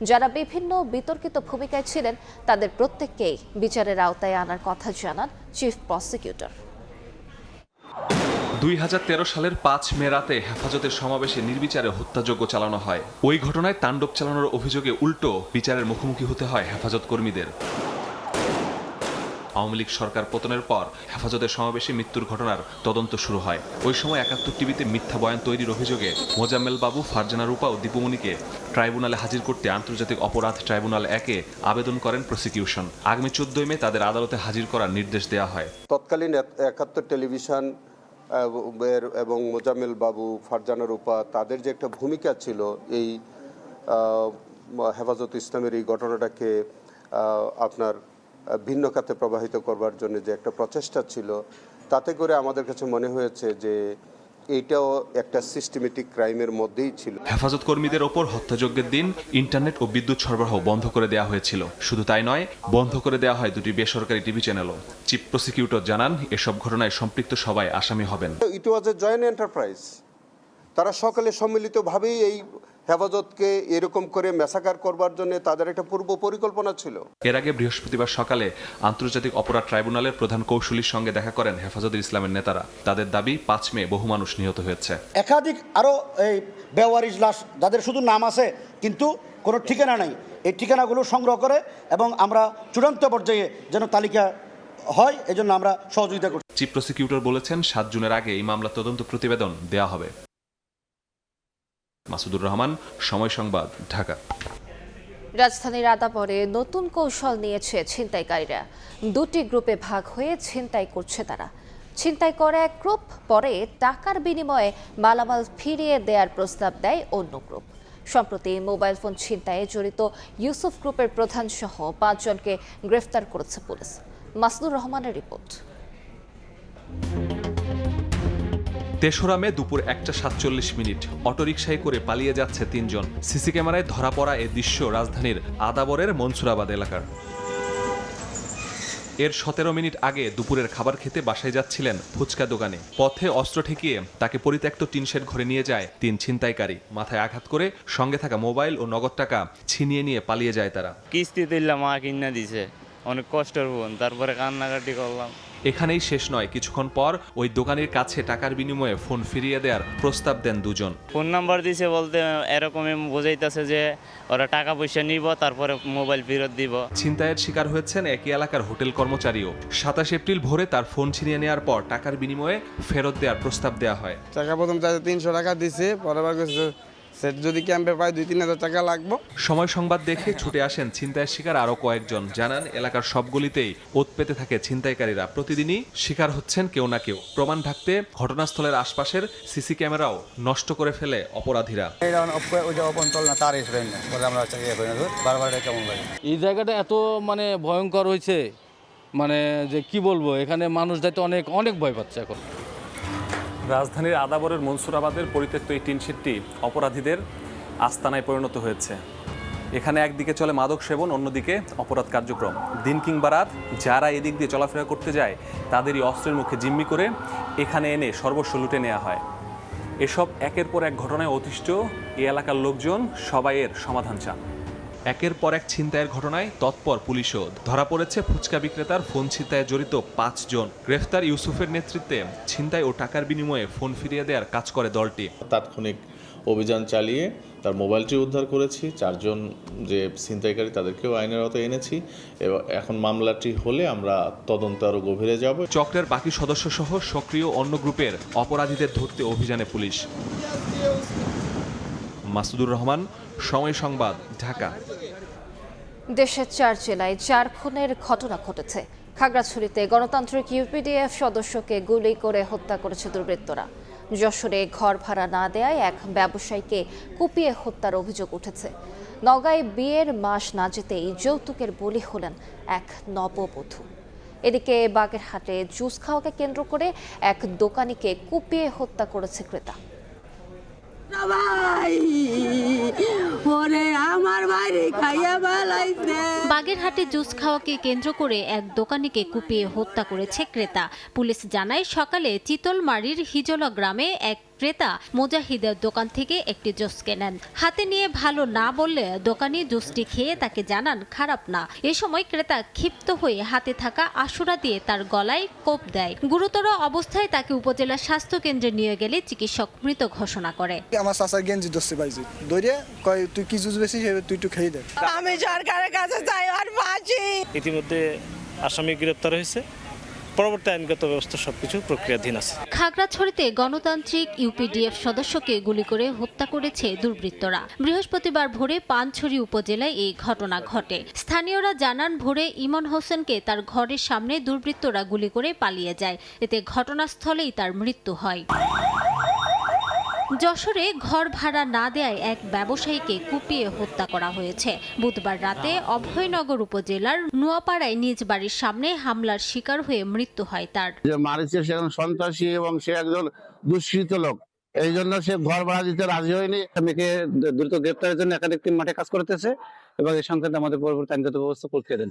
যারা বিভিন্ন বিতর্কিত ভূমিকায় ছিলেন তাদের প্রত্যেককেই বিচারের আওতায় আনার কথা জানান চিফ প্রসিকিউটর। 2013 সালের 5 মে রাতে হেফাজতের সমাবেশে নির্বিচারে হত্যাযজ্ঞ চালানো হয়। ওই ঘটনায় তাণ্ডব চালানোর অভিযোগে উল্টো বিচারের মুখোমুখি হতে হয় হেফাজত কর্মীদের। আওয়ামী লীগ সরকার পতনের পর হেফাজতের সমাবেশে মৃত্যুর ঘটনার তদন্ত শুরু হয়। ওই সময় 71 টিভিতে মিথ্যা বয়ান তৈরির অভিযোগে মোজাম্মেল বাবু, ফারজানা রূপা ও দীপুমণিকে ট্রাইব্যুনালে হাজির করতে আন্তর্জাতিক অপরাধ ট্রাইব্যুনাল 1-এ আবেদন করেন প্রসিকিউশন। আগামী 14 মে তাদের আদালতে হাজির করার নির্দেশ দেওয়া হয়। তৎকালীন 71 টেলিভিশন এবং মোজাম্মেল বাবু, ফারজানা রূপা, তাদের যে একটা ভূমিকা ছিল এই হেফাজত ইসলামের এই ঘটনাটাকে আপনার ভিন্ন খাতে প্রবাহিত করবার জন্য যে একটা প্রচেষ্টা ছিল, তাতে করে আমাদের কাছে মনে হয়েছে যে এইটাও একটা সিস্টেমেটিক ক্রাইমের মধ্যেই ছিল। হেফাজত কর্মীদের ওপর হত্যাযজ্ঞের দিন ইন্টারনেট ও বিদ্যুৎ সরবরাহ বন্ধ করে দেওয়া হয়েছিল। শুধু তাই নয়, বন্ধ করে দেওয়া হয় 2টি বেসরকারি টিভি চ্যানেলও। চিফ প্রসিকিউটর জানান, এসব ঘটনায় সম্পৃক্ত সবাই আসামি হবেন। ইট ওয়াজ এ জয়েন্ট এন্টারপ্রাইজ। তারা সকলে সম্মিলিতভাবেই এই হেফাজতকে এরকম করে ম্যাসাকার করবার জন্য তাদের একটা পূর্ব পরিকল্পনা ছিল। এর আগে বৃহস্পতিবার সকালে আন্তর্জাতিক অপরাধ ট্রাইব্যুনালের প্রধান কৌশলীর সঙ্গে দেখা করেন হেফাজতে ইসলামের নেতারা। তাদের দাবি, 5 মে বহু মানুষ নিহত হয়েছে। একাধিক আরো এই বেওয়ারিশ লাশ যাদের শুধু নাম আছে কিন্তু কোনো ঠিকানা নাই, এই ঠিকানাগুলো সংগ্রহ করে এবং আমরা চূড়ান্ত পর্যায়ে যেন তালিকা হয়, এজন্য আমরা সহযোগিতা করছি। চিফ প্রসিকিউটর বলেছেন, 7 জুনের আগে এই মামলা তদন্ত প্রতিবেদন দেওয়া হবে। মাসুদুর রহমান, সময় সংবাদ, ঢাকা। রাজধানীর আদাবরে নতুন কৌশল নিয়েছে ছিনতাইকারীরা। 2টি গ্রুপে ভাগ হয়ে ছিনতাই করছে তারা। ছিনতাই করে এক গ্রুপ, পরে টাকার বিনিময়ে মালামাল ফিরিয়ে দেওয়ার প্রস্তাব দেয় অন্য গ্রুপ। সম্প্রতি মোবাইল ফোন ছিনতাইয়ে জড়িত ইউসুফ গ্রুপের প্রধান সহ 5 জনকে গ্রেফতার করেছে পুলিশ। মাসুদুর রহমানের রিপোর্ট। 3রা মে দুপুর 1:47 অটোরিকশায় করে পালিয়ে যাচ্ছে 3 জন। সিসি ক্যামেরায় ধরা পড়া এ দৃশ্য রাজধানীর আদাবরের মনসুরাবাদ এলাকার। এর 17 মিনিট আগে দুপুরের খাবার খেতে বাসায় যাচ্ছিলেন ফুচকা দোকানে। পথে অস্ত্র ঠেকিয়ে তাকে পরিত্যক্ত টিনশেড ঘরে নিয়ে যায় 3 ছিনতাইকারী। মাথায় আঘাত করে সঙ্গে থাকা মোবাইল ও নগদ টাকা ছিনিয়ে নিয়ে পালিয়ে যায় তারা। কিস্তি দিলাম, মা কিনা দিছে, অনেক কষ্টের বোন, তারপরে কান্নাকাটি করলাম। এখানেই শেষ নয়, কিছুক্ষণ পর ওই দোকানের কাছে টাকার বিনিময়ে ফোন ফিরিয়ে দেওয়ার প্রস্তাব দেন 2 জন। ফোন নাম্বার দিছে বলতে এরকমই বোঝাইতেছে যে ওরা টাকা পয়সা নিব, তারপরে মোবাইল ফেরত দিব। ছিনতাইয়ের শিকার হয়েছেন একই এলাকার হোটেল কর্মচারীও। 27 এপ্রিল ভোরে তার ফোন ছিনিয়ে নেওয়ার পর টাকার বিনিময়ে ফেরত দেওয়ার প্রস্তাব দেওয়া হয়। টাকা প্রথম 300 টাকা দিছে, পরের সেট যদি ক্যাম্পে পায় 2-3 হাজার টাকা লাগবে। সময় সংবাদ দেখে ছুটে আসেন ছিনতাইয়ের শিকার আরো কয়েকজন। জানান, এলাকার সব গলিতেই ওত পেতে থাকে ছিনতাইকারীরা। প্রতিদিনই শিকার হচ্ছেন কেউ না কেউ। প্রমাণ ঢাকতে ঘটনাস্থলের আশপাশের সিসি ক্যামেরাও নষ্ট করে ফেলে অপরাধীরা। এই জায়গাটা এত ভয়ঙ্কর হয়েছে, যে কি বলবো, এখানে মানুষ যাইতে অনেক ভয় পাচ্ছে এখন। রাজধানীর আদাবরের মনসুরাবাদের পরিত্যক্ত এই টিনশেডটি অপরাধীদের আস্তানায় পরিণত হয়েছে। এখানে একদিকে চলে মাদক সেবন, অন্যদিকে অপরাধ কার্যক্রম। দিন কিংবা রাত যারা এদিক দিয়ে চলাফেরা করতে যায় তাদেরই অস্ত্রের মুখে জিম্মি করে এখানে এনে সর্বস্ব লুটে নেওয়া হয়। এসব একের পর এক ঘটনায় অতিষ্ঠ এই এলাকার লোকজন সবাই এর সমাধান চান। একের পর এক ছিনতাইয়ের ঘটনায় তৎপর পুলিশও। ধরা পড়েছে ফুচকা বিক্রেতার ফোন ছিনতাইয়ে জড়িত 5 জন। গ্রেফতার ইউসুফের নেতৃত্বে ছিনতাই ও টাকার বিনিময়ে ফোন ফিরিয়ে দেওয়ার কাজ করে দলটি। তাৎক্ষণিক অভিযান চালিয়ে তার মোবাইলটি উদ্ধার করেছি। 4 জন যে ছিনতাইকারী তাদেরকেও আইনের আওতায় এনেছি এবং এখন মামলাটি হলে আমরা তদন্ত আরও গভীরে যাব। চক্রের বাকি সদস্য সহ সক্রিয় অন্য গ্রুপের অপরাধীদের ধরতে অভিযানে পুলিশ। মাসুদুর রহমান, সময় সংবাদ, ঢাকা। দেশের 4 জেলায় 4 খুনের ঘটনা ঘটেছে। খাগড়াছড়িতে গণতান্ত্রিক ইউপিডিএফ সদস্যকে গুলি করে হত্যা করেছে দুর্বৃত্তরা। যশোরে ঘর ভাড়া না দেয়ায় এক ব্যবসায়ীকে কুপিয়ে হত্যার অভিযোগ উঠেছে। নওগাঁয় বিয়ের মাস না যেতেই যৌতুকের বলি হলেন এক নববধূ। এদিকে বাগেরহাটে জুস খাওয়াকে কেন্দ্র করে এক দোকানিকে কুপিয়ে হত্যা করেছে ক্রেতা। বাগেরহাটে জুস খাওয়াকে কেন্দ্র করে এক দোকানিকে কুপিয়ে হত্যা করেছে ক্রেতা। পুলিশ জানায় সকালে চিতলমারির হিজলা গ্রামে এক ক্রেতা মুজাহিদের দোকান থেকে একটি জুস কেনেন। হাতে নিয়ে ভালো না বললে দোকানি জুসটি খেয়ে তাকে জানান খারাপ না। এ সময় ক্রেতা ক্ষিপ্ত হয়ে হাতে থাকা আশুরা দিয়ে তার গলায় কোপ দেয়। গুরুতর অবস্থায় তাকে উপজেলা স্বাস্থ্য কেন্দ্রে নিয়ে গেলে চিকিৎসক মৃত ঘোষণা করে। আমার চাচার গেঞ্জি দোষে পাইছি দইরে কয় তুই কি জুস বেশি তুই একটু খেয়ে দে। আমি সরকারের কাছে চাই আর ফাঁসি। ইতিমধ্যে আসামি গ্রেপ্তার হয়েছে, পরবর্তী আইনগত ব্যবস্থা সবকিছু প্রক্রিয়াধীন আছে। খাগড়াছড়িতে গণতান্ত্রিক ইউপিডিএফ সদস্যকে গুলি করে হত্যা করেছে দুর্বৃত্তরা। বৃহস্পতিবার ভোরে পানছড়ি উপজেলায় এই ঘটনা ঘটে। স্থানীয়রা জানান ভোরে ইমন হোসেনকে তার ঘরের সামনে দুর্বৃত্তরা গুলি করে পালিয়ে যায়। এতে ঘটনাস্থলেই তার মৃত্যু হয়। যশোরে ঘর ভাড়া না দেয়ায় এক ব্যবসায়ীকে কুপিয়ে হত্যা করা হয়েছে। বুধবার রাতে অভয়নগর উপজেলার নোয়াপাড়ায় নিজ বাড়ির সামনে হামলার শিকার হয়ে মৃত্যু হয় তার। মারিছে সে একজন সন্ত্রাসী এবং সে একজন দুষ্কৃত লোক, এই জন্য সে ঘর ভাড়া দিতে রাজি হয়নি। মেয়েকে দ্রুত গ্রেপ্তারের জন্য একাধিক টিম মাঠে কাজ করতেছে এবং এই সংক্রান্তে আমাদের পরবর্তী আইনগত ব্যবস্থা করতে দেন।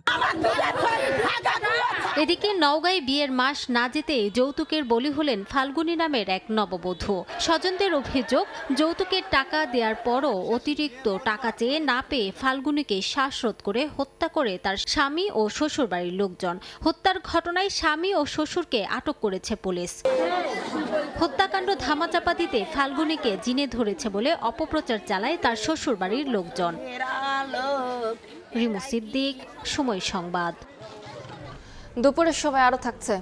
এদিকে নওগাঁয় বিয়ের মাস না যেতে যৌতুকের বলি হলেন ফাল্গুনী নামের এক নববধূ। স্বজনদের অভিযোগ, যৌতুকের টাকা দেওয়ার পরও অতিরিক্ত টাকা চেয়ে না পেয়ে ফাল্গুনীকে শ্বাসরোধ করে হত্যা করে তার স্বামী ও শ্বশুরবাড়ির লোকজন। হত্যার ঘটনায় স্বামী ও শ্বশুরকে আটক করেছে পুলিশ। হত্যাকাণ্ড ধামাচাপা দিতে ফাল্গুনীকে জিনে ধরেছে বলে অপপ্রচার চালায় তার শ্বশুরবাড়ির লোকজন। রিমু সিদ্দিক, সময় সংবাদ। দুপুরের সময় আরো থাকছে।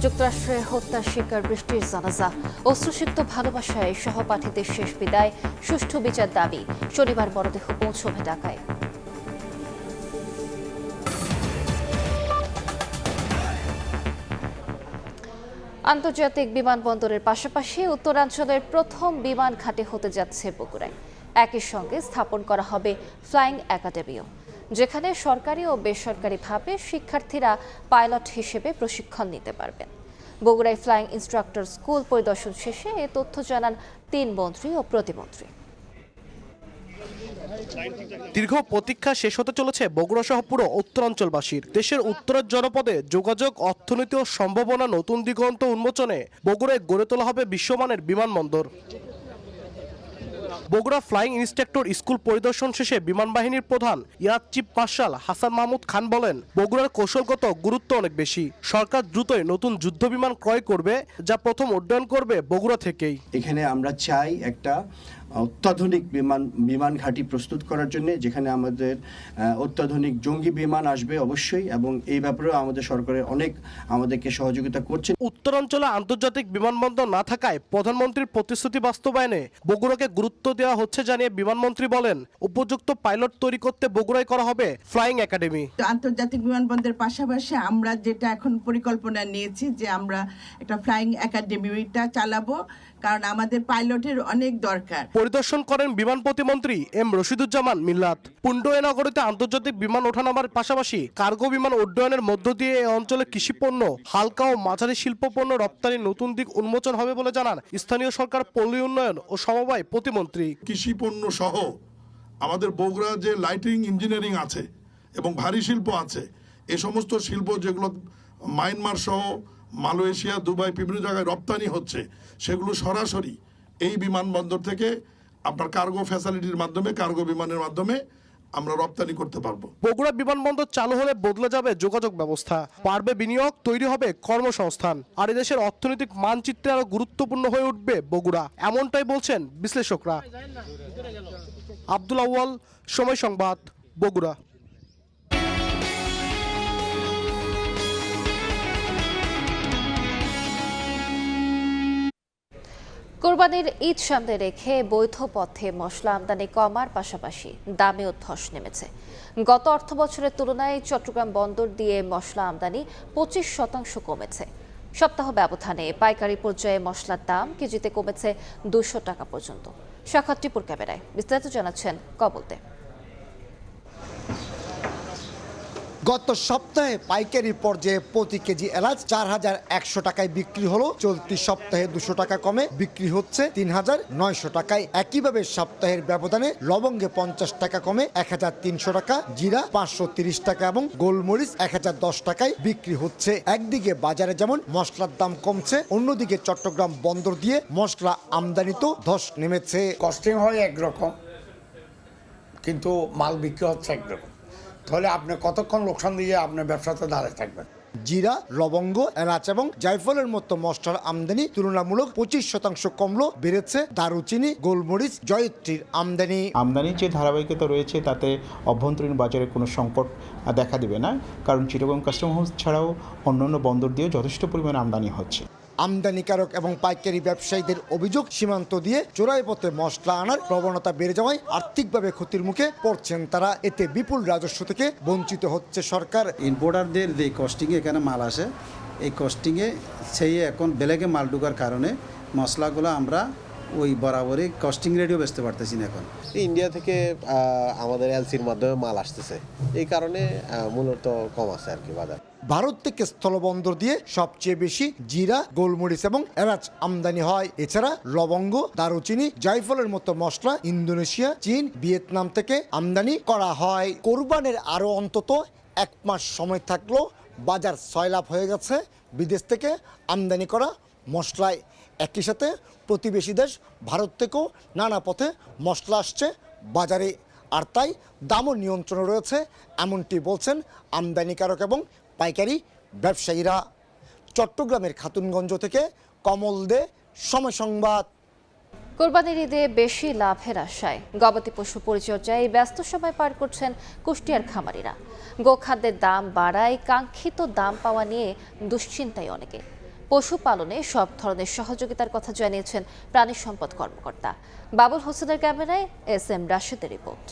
যুক্তরাষ্ট্রে হত্যার শিকার বৃষ্টির জানাজা, অশ্রুসিক্ত ভালোবাসায় সহপাঠীদের শেষ বিদায়, সুষ্ঠু বিচার দাবি। শনিবার মরদেহ পৌঁছবে ঢাকায়। আন্তর্জাতিক বিমানবন্দরের পাশাপাশি উত্তরাঞ্চলের প্রথম বিমান ঘাঁটি হতে যাচ্ছে বগুড়ায়। একই সঙ্গে স্থাপন করা হবে ফ্লাইং একাডেমিও, যেখানে সরকারি ও বেসরকারিভাবে শিক্ষার্থীরা পাইলট হিসেবে প্রশিক্ষণ নিতে পারবেন। বগুড়ায় ফ্লাইং ইনস্ট্রাক্টর স্কুল পরিদর্শন শেষে এ তথ্য জানান 3 মন্ত্রী ও প্রতিমন্ত্রী। দীর্ঘ প্রতীক্ষা শেষ হতে চলেছে বগুড়া সহ পুরো উত্তরাঞ্চলবাসীর। দেশের উত্তরের জনপদে যোগাযোগ, অর্থনীতি ও সম্ভাবনা নতুন দিগন্ত উন্মোচনে বগুড়ায় গড়ে তোলা হবে বিশ্বমানের বিমানবন্দর। বগুড়া ফ্লাইং ইনস্ট্রাক্টর স্কুল পরিদর্শন শেষে বিমান বাহিনীর প্রধান air chief marshal Hasan Mahmud Khan বলেন, বগুড়ার কৌশলগত গুরুত্ব অনেক বেশি। সরকার দ্রুতই নতুন যুদ্ধ বিমান ক্রয় করবে, যা প্রথম উড্ডয়ন করবে বগুড়া থেকেই। এখানে আমরা চাই একটা অত্যাধুনিক বিমান ঘাঁটি প্রস্তুত করার জন্য, যেখানে আমাদের অত্যাধুনিক জঙ্গি বিমান আসবে অবশ্যই, এবং এই ব্যাপারেও আমাদের সরকারের অনেক আমাদেরকে সহযোগিতা করছে। উত্তরাঞ্চলে আন্তর্জাতিক বিমানবন্দর না থাকায় প্রধানমন্ত্রীর প্রতিশ্রুতি বাস্তবায়নে বগুড়াকে গুরুত্ব দেওয়া হচ্ছে জানিয়ে বিমানমন্ত্রী বলেন, উপযুক্ত পাইলট তৈরি করতে বগুড়ায় করা হবে ফ্লাইং একাডেমি। আন্তর্জাতিক বিমানবন্দরের পাশাপাশি আমরা যেটা এখন পরিকল্পনা নিয়েছি যে আমরা একটা ফ্লাইং একাডেমিটা চালাবো, কারণ আমাদের পাইলটের অনেক দরকার। পরিদর্শন করেন বিমান প্রতিমন্ত্রী এম রশিদুজ্জামান মিল্লাত। পুন্ড্র নগরীতে আন্তর্জাতিক বিমান ওঠানামার পাশাপাশি কার্গো বিমান উড্ডয়নের মধ্য দিয়ে এই অঞ্চলে কৃষিপণ্য, হালকা ও মাঝারি শিল্পপণ্য রপ্তানির নতুন দিক উন্মোচন হবে বলে জানান স্থানীয় সরকার, পল্লী উন্নয়ন ও সমবায় প্রতিমন্ত্রী। কৃষিপণ্য সহ আমাদের বগুড়া যে লাইটিং ইঞ্জিনিয়ারিং আছে এবং ভারী শিল্প আছে, এই সমস্ত শিল্প যেগুলো মায়ানমার সহ মালয়েশিয়া, দুবাই বিভিন্ন জায়গায় রপ্তানি হচ্ছে, সেগুলো সরাসরি এই বিমানবন্দর থেকে আপনার কার্গো ফ্যাসিলিটির মাধ্যমে, কার্গো বিমানের মাধ্যমে আমরা রপ্তানি করতে পারবো। বগুড়া বিমানবন্দর চালু হলে বদলে যাবে যোগাযোগ ব্যবস্থা, বাড়বে বিনিয়োগ, তৈরি হবে কর্মসংস্থান, আর দেশের অর্থনৈতিক মানচিত্রে আরো গুরুত্বপূর্ণ হয়ে উঠবে বগুড়া, এমনটাই বলছেন বিশ্লেষকরা। আব্দুল আউয়াল, সময় সংবাদ, বগুড়া। কোরবানির ঈদ সামনে রেখে বৈধ পথে মশলা আমদানি কমার পাশাপাশি দামেও ধস নেমেছে। গত অর্থবছরের তুলনায় চট্টগ্রাম বন্দর দিয়ে মশলা আমদানি 25% কমেছে। সপ্তাহ ব্যবধানে পাইকারি পর্যায়ে মশলার দাম কেজিতে কমেছে 200 টাকা পর্যন্ত। শাখাত টিপুর ক্যামেরায় বিস্তারিত জানাচ্ছেন কবলতে। গত সপ্তাহে পাইকারি পর্যায়ে প্রতি কেজি এলাচ 4100 টাকায় বিক্রি হলো, চলতি সপ্তাহে 200 টাকা কমে বিক্রি হচ্ছে 3900 টাকায়। একইভাবে সপ্তাহের ব্যবধানে লবঙ্গে 50 টাকা কমে 1300 টাকা, জিরা 530 টাকা এবং গোলমরিচ 1010 টাকায় বিক্রি হচ্ছে। একদিকে বাজারে যেমন মশলার দাম কমছে, অন্যদিকে চট্টগ্রাম বন্দর দিয়ে মশলা আমদানিতেও ধস নেমেছে। কস্টিং হয় একরকম, কিন্তু মাল বিক্রি হচ্ছে একরকম, তাহলে আপনি কতক্ষণ লোকসান দিয়ে আপনার ব্যবসাতে দাঁড়িয়ে থাকবেন। জিরা, লবঙ্গ, এলাচ এবং জায়ফলের মতো মশলার আমদানি তুলনামূলক 25% কমলো। বেড়েছে দারুচিনি, গোলমরিচ, জয়ত্রীর আমদানির যে ধারাবাহিকতা রয়েছে তাতে অভ্যন্তরীণ বাজারে কোনো সংকট দেখা দিবে না, কারণ চিটাগং কাস্টম হাউস ছাড়াও অন্যান্য বন্দর দিয়ে যথেষ্ট পরিমাণে আমদানি হচ্ছে। আমদানিকারক এবং পাইকারি ব্যবসায়ীদের অভিযোগ, সীমান্ত দিয়ে চোরাই পথে মশলা আনার প্রবণতা বেড়ে যাওয়ায় আর্থিকভাবে ক্ষতির মুখে পড়ছেন তারা। এতে বিপুল রাজস্ব থেকে বঞ্চিত হচ্ছে সরকার। ইম্পোর্টারদের যে কস্টিংয়ে এখানে মাল আসে, এই কস্টিংয়ে সেই এখন বেলেগে মাল ঢোকার কারণে মশলাগুলো আমরা ওই বরাবরই কস্টিং রেটেও বেচতে পারতেছি না। এখন ইন্ডিয়া থেকে আমাদের এলসির মাধ্যমে মাল আসতেছে, এই কারণে মূলত কম আছে আর কি বাজার। ভারত থেকে স্থলবন্দর দিয়ে সবচেয়ে বেশি জিরা, গোলমরিচ এবং এলাচ আমদানি হয়। এছাড়া লবঙ্গ, দারুচিনি, জায়ফলের মতো মশলা ইন্দোনেশিয়া, চীন, ভিয়েতনাম থেকে আমদানি করা হয়। কোরবানের আরও অন্তত 1 মাস সময় থাকলেও বাজার সয়লাভ হয়ে গেছে বিদেশ থেকে আমদানি করা মশলায়। একই সাথে প্রতিবেশী দেশ ভারত থেকেও নানা পথে মশলা আসছে বাজারে, আর তাই দামও নিয়ন্ত্রণে রয়েছে, এমনটি বলছেন আমদানিকারক এবং পাইকারি ব্যবসায়ীরা। চট্টগ্রামের খাতুনগঞ্জ থেকে কমল দে, সময় সংবাদ। কোরবানির ঈদে বেশি লাভের আশায় গবাদি পশু পরিচর্যায় ব্যস্ত সময় পার করছেন কুষ্টিয়ার খামারিরা। গোখাদ্যের দাম বাড়ায় কাঙ্ক্ষিত দাম পাওয়া নিয়ে দুশ্চিন্তায় অনেকে। পশুপালনে সব ধরনের সহযোগিতার কথা জানিয়েছেন প্রাণী সম্পদ কর্মকর্তা। বাবুল হোসেনের ক্যামেরায় SM রাশেদের রিপোর্ট।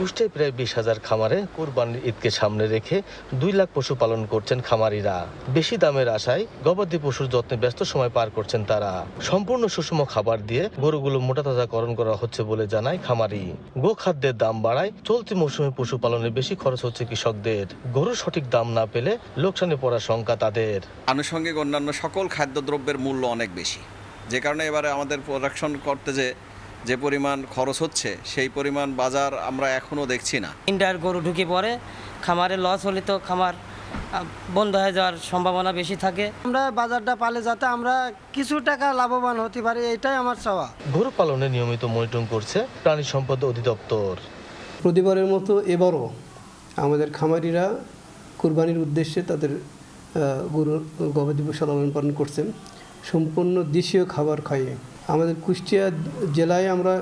কুষ্টিয়ায় প্রায় 20,000 খামারে কোরবানির ঈদকে সামনে রেখে 2 লাখ পশু পালন করছেন খামারিরা। বেশি দামের আশায় গবাদি পশুর যত্নে ব্যস্ত সময় পার করছেন তারা। সম্পূর্ণ সুষম খাবার দিয়ে গরুগুলো মোটাতাজাকরণ করা হচ্ছে বলে জানায় খামারি। গোখাদ্যের দাম বাড়ায় চলতি মৌসুমে পশুপালনে বেশি খরচ হচ্ছে কৃষকদের। গরুর সঠিক দাম না পেলে লোকসানে পড়ার শঙ্কা তাদের। আনুষঙ্গিক অন্যান্য সকল খাদ্যদ্রব্যের মূল্য অনেক বেশি, যে কারণে এবারে আমাদের প্রোডাকশন করতে যে পরিমাণ খরচ হচ্ছে সেই পরিমাণ বাজার আমরা এখনো দেখছি না। ইন্ডিয়ার গরু ঢুকে পড়ে খামারে লস হলে তো খামার বন্ধ হয়ে যাওয়ার সম্ভাবনা বেশি থাকে। আমরা বাজারটা পালে যাতে আমরা কিছু টাকা লাভবান হতে পারি, এটাই আমার চাওয়া। গরু পালনে নিয়মিত মনিটরিং করছে প্রাণী সম্পদ অধিদপ্তর। প্রতিবারের মতো এবারও আমাদের খামারিরা কুরবানির উদ্দেশ্যে তাদের গবাদি পশু লালন পালন করছেন সম্পূর্ণ দেশীয় খাবার খাইয়ে। আমাদের কুষ্টিয়া জেলায় আমরা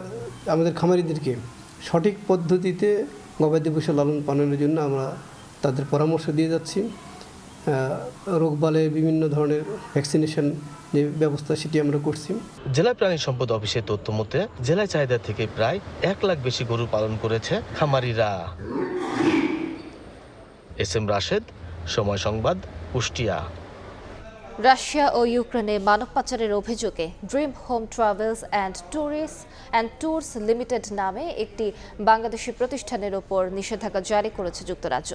আমাদের খামারিদেরকে সঠিক পদ্ধতিতে গবাদি পশু লালন পালনের জন্য আমরা তাদের পরামর্শ দিয়ে যাচ্ছি। রোগবালে বিভিন্ন ধরনের ভ্যাকসিনেশন যে ব্যবস্থা সেটি আমরা করছি। জেলা প্রাণী সম্পদ অফিসের তথ্য মতে জেলায় চাহিদা থেকে প্রায় 1 লাখ বেশি গরু পালন করেছে খামারিরা। SM রাশেদ, সময় সংবাদ, কুষ্টিয়া। রাশিয়া ও ইউক্রেনে মানব পাচারের অভিযোগে dream home travels and tours limited নামে একটি বাংলাদেশি প্রতিষ্ঠানের ওপর নিষেধাজ্ঞা জারি করেছে যুক্তরাজ্য।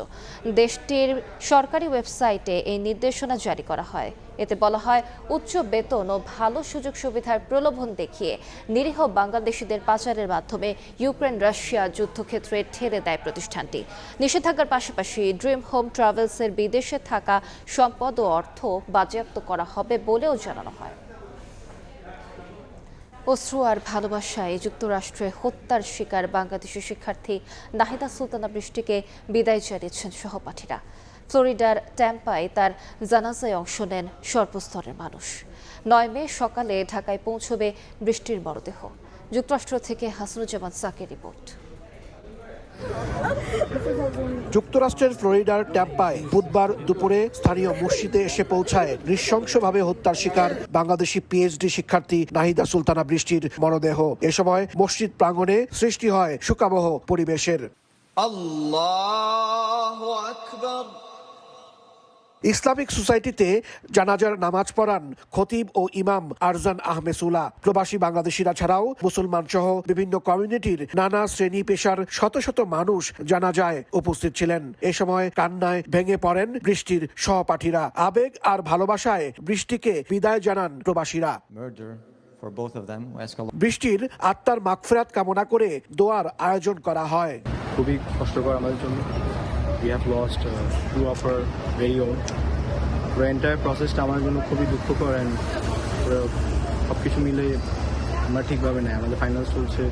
দেশটির সরকারি ওয়েবসাইটে এই নির্দেশনা জারি করা হয়। এতে বলা হয়, উচ্চ বেতন ও ভালো সুযোগ সুবিধার প্রলোভন দেখিয়ে নিরীহ বাংলাদেশিদের পাচারের মাধ্যমে ইউক্রেন রাশিয়া যুদ্ধক্ষেত্রে ঠেলে দেয় প্রতিষ্ঠানটি। নিষেধাজ্ঞার পাশাপাশি ড্রিম হোম ট্রাভেলসের বিদেশে থাকা সম্পদ ও অর্থ বাজেয়াপ্ত করা হবে বলেও জানানো হয়। অশ্রু আর ভালোবাসায় যুক্তরাষ্ট্রে হত্যার শিকার বাংলাদেশি শিক্ষার্থী নাহিদা সুলতানা বৃষ্টিকে বিদায় জানিয়েছেন সহপাঠীরা। ফ্লোরিডার ট্যাম্পায় তার জানাজায় অংশ নেন সর্বস্তরের মানুষ। 9 মে সকালে ঢাকায় পৌঁছবে বৃষ্টির মরদেহ। যুক্তরাষ্ট্র থেকে হাসানুজ্জামান সাকির রিপোর্ট। যুক্তরাষ্ট্রের ফ্লোরিডার ট্যাম্পায় বুধবার দুপুরে স্থানীয় মসজিদে এসে পৌঁছায় নৃশংসভাবে হত্যার শিকার বাংলাদেশি পিএইচডি শিক্ষার্থী নাহিদা সুলতানা বৃষ্টির মরদেহ। এ সময় মসজিদ প্রাঙ্গণে সৃষ্টি হয় শোকাবহ পরিবেশের। আল্লাহু আকবার। ইসলামিক সোসাইটিতে জানাজার নামাজ পড়ান খতিব ও ইমাম আরজান আহমেসুলা। প্রবাসী বাংলাদেশিরা ছাড়াও মুসলমান সহ বিভিন্ন কমিউনিটির নানা শ্রেণী পেশার শত শত মানুষ জানাজায় উপস্থিত ছিলেন। এ সময় কান্নায় ভেঙে পড়েন বৃষ্টির সহপাঠীরা। আবেগ আর ভালোবাসায় বৃষ্টিকে বিদায় জানান প্রবাসীরা। বৃষ্টির আত্মার মাগফিরাত কামনা করে দোয়ার আয়োজন করা হয়। খুবই কষ্টকর আমাদের জন্য। We have lost two of our very own. The entire process আমার জন্য খুবই দুঃখকর and সব কিছু মিলে আমরা ঠিকভাবে নেই, আমাদের ফাইনাল চলছে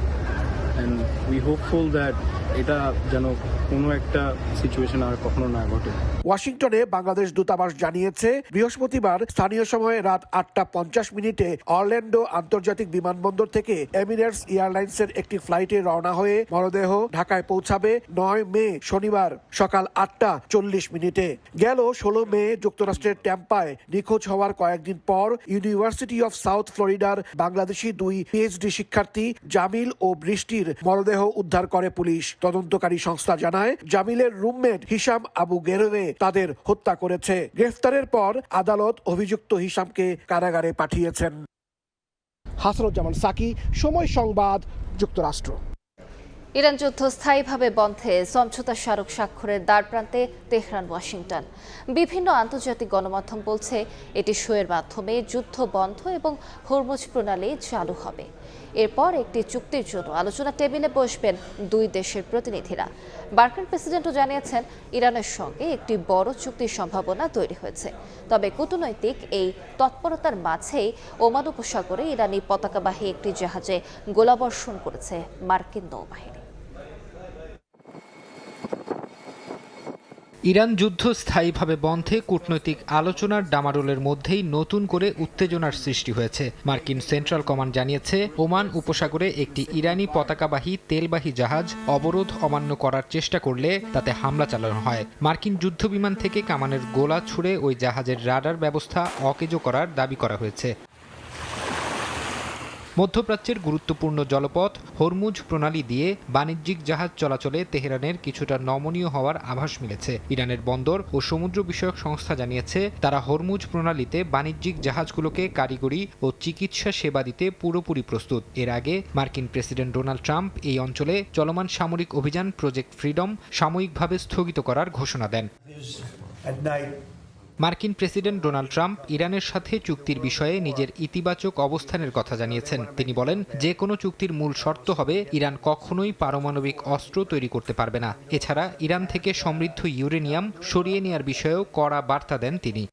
and we hopeful that এটা যেন কোনো একটা সিচুয়েশন আর কখনো না ঘটে। ওয়াশিংটনে বাংলাদেশ দূতাবাস জানিয়েছে বৃহস্পতিবার স্থানীয় সময়ে রাত 8:50 অরল্যান্ডো আন্তর্জাতিক বিমানবন্দর থেকে এমিরেটস এয়ারলাইন্সের একটি ফ্লাইটে রওনা হয়ে মরদেহ ঢাকায় পৌঁছাবে 9 মে শনিবার সকাল 8:40। গেল 16 মে যুক্তরাষ্ট্রের ট্যাম্পায় নিখোঁজ হওয়ার কয়েকদিন পর ইউনিভার্সিটি অফ সাউথ ফ্লোরিডার বাংলাদেশি 2 পিএইচডি শিক্ষার্থী জামিল ও বৃষ্টির মরদেহ উদ্ধার করে পুলিশ। তদন্তকারী সংস্থা জানায়, জামিলের রুমমেট হিশাম আবু গেরোয়ে তাদের হত্যা করেছে। গ্রেফতারের পর আদালত অভিযুক্ত হিশামকে কারাগারে পাঠিয়েছেন। হাসানুজ্জামান সাকি, সময় সংবাদ, যুক্তরাষ্ট্র। ইরান যুদ্ধ স্থায়ীভাবে বন্ধে সমঝোতা স্মারক স্বাক্ষরের দ্বারপ্রান্তে তেহরান, ওয়াশিংটন। বিভিন্ন আন্তর্জাতিক গণমাধ্যম বলছে এটি সইয়ের মাধ্যমে যুদ্ধ বন্ধ এবং হরমুজ প্রণালী চালু হবে। এরপর একটি চুক্তির জন্য আলোচনা টেবিলে বসবেন 2 দেশের প্রতিনিধিরা। মার্কিন প্রেসিডেন্টও জানিয়েছেন, ইরানের সঙ্গে একটি বড় চুক্তির সম্ভাবনা তৈরি হয়েছে। তবে কূটনৈতিক এই তৎপরতার মাঝেই ওমান উপসাগরে ইরানি পতাকাবাহী একটি জাহাজে গোলাবর্ষণ করেছে মার্কিন নৌবাহিনী। ইরান যুদ্ধ স্থায়ীভাবে বন্ধে কূটনৈতিক আলোচনার ডামাডোলের মধ্যেই নতুন করে উত্তেজনার সৃষ্টি হয়েছে। মার্কিন সেন্ট্রাল কমান্ড জানিয়েছে, ওমান উপসাগরে একটি ইরানি পতাকাবাহী তেলবাহী জাহাজ অবরোধ অমান্য করার চেষ্টা করলে তাতে হামলা চালানো হয়। মার্কিন যুদ্ধবিমান থেকে কামানের গোলা ছুড়ে ওই জাহাজের রাডার ব্যবস্থা অকেজো করার দাবি করা হয়েছে। মধ্যপ্রাচ্যের গুরুত্বপূর্ণ জলপথ হরমুজ প্রণালী দিয়ে বাণিজ্যিক জাহাজ চলাচলে তেহরানের কিছুটা নমনীয় হওয়ার আভাস মিলেছে। ইরানের বন্দর ও সমুদ্র বিষয়ক সংস্থা জানিয়েছে, তারা হরমুজ প্রণালীতে বাণিজ্যিক জাহাজগুলোকে কারিগরি ও চিকিৎসা সেবা দিতে পুরোপুরি প্রস্তুত। এর আগে মার্কিন প্রেসিডেন্ট ডোনাল্ড ট্রাম্প এই অঞ্চলে চলমান সামরিক অভিযান প্রজেক্ট ফ্রিডম সাময়িকভাবে স্থগিত করার ঘোষণা দেন। মার্কিন প্রেসিডেন্ট ডোনাল্ড ট্রাম্প ইরানের সাথে চুক্তির বিষয়ে নিজের ইতিবাচক অবস্থানের কথা জানিয়েছেন। তিনি বলেন, যে কোনো চুক্তির মূল শর্ত হবে ইরান কখনোই পারমাণবিক অস্ত্র তৈরি করতে পারবে না। এছাড়া ইরান থেকে সমৃদ্ধ ইউরেনিয়াম সরিয়ে নেওয়ার বিষয়েও কড়া বার্তা দেন তিনি।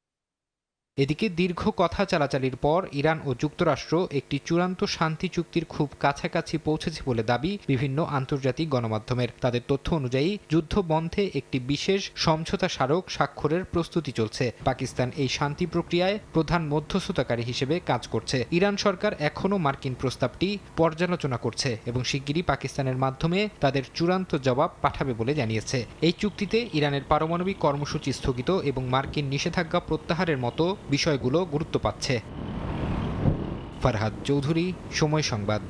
এদিকে দীর্ঘ কথা চালাচালির পর ইরান ও যুক্তরাষ্ট্র একটি চূড়ান্ত শান্তি চুক্তির খুব কাছাকাছি পৌঁছেছে বলে দাবি বিভিন্ন আন্তর্জাতিক গণমাধ্যমের। তাদের তথ্য অনুযায়ী যুদ্ধ বন্ধে একটি বিশেষ সমঝোতা স্মারক স্বাক্ষরের প্রস্তুতি চলছে। পাকিস্তান এই শান্তি প্রক্রিয়ায় প্রধান মধ্যস্থতাকারী হিসেবে কাজ করছে। ইরান সরকার এখনও মার্কিন প্রস্তাবটি পর্যালোচনা করছে এবং শিগগিরই পাকিস্তানের মাধ্যমে তাদের চূড়ান্ত জবাব পাঠাবে বলে জানিয়েছে। এই চুক্তিতে ইরানের পারমাণবিক কর্মসূচি স্থগিত এবং মার্কিন নিষেধাজ্ঞা প্রত্যাহারের মতো বিষয়গুলো গুরুত্ব পাচ্ছে। ফারহাদ চৌধুরী, সময় সংবাদ।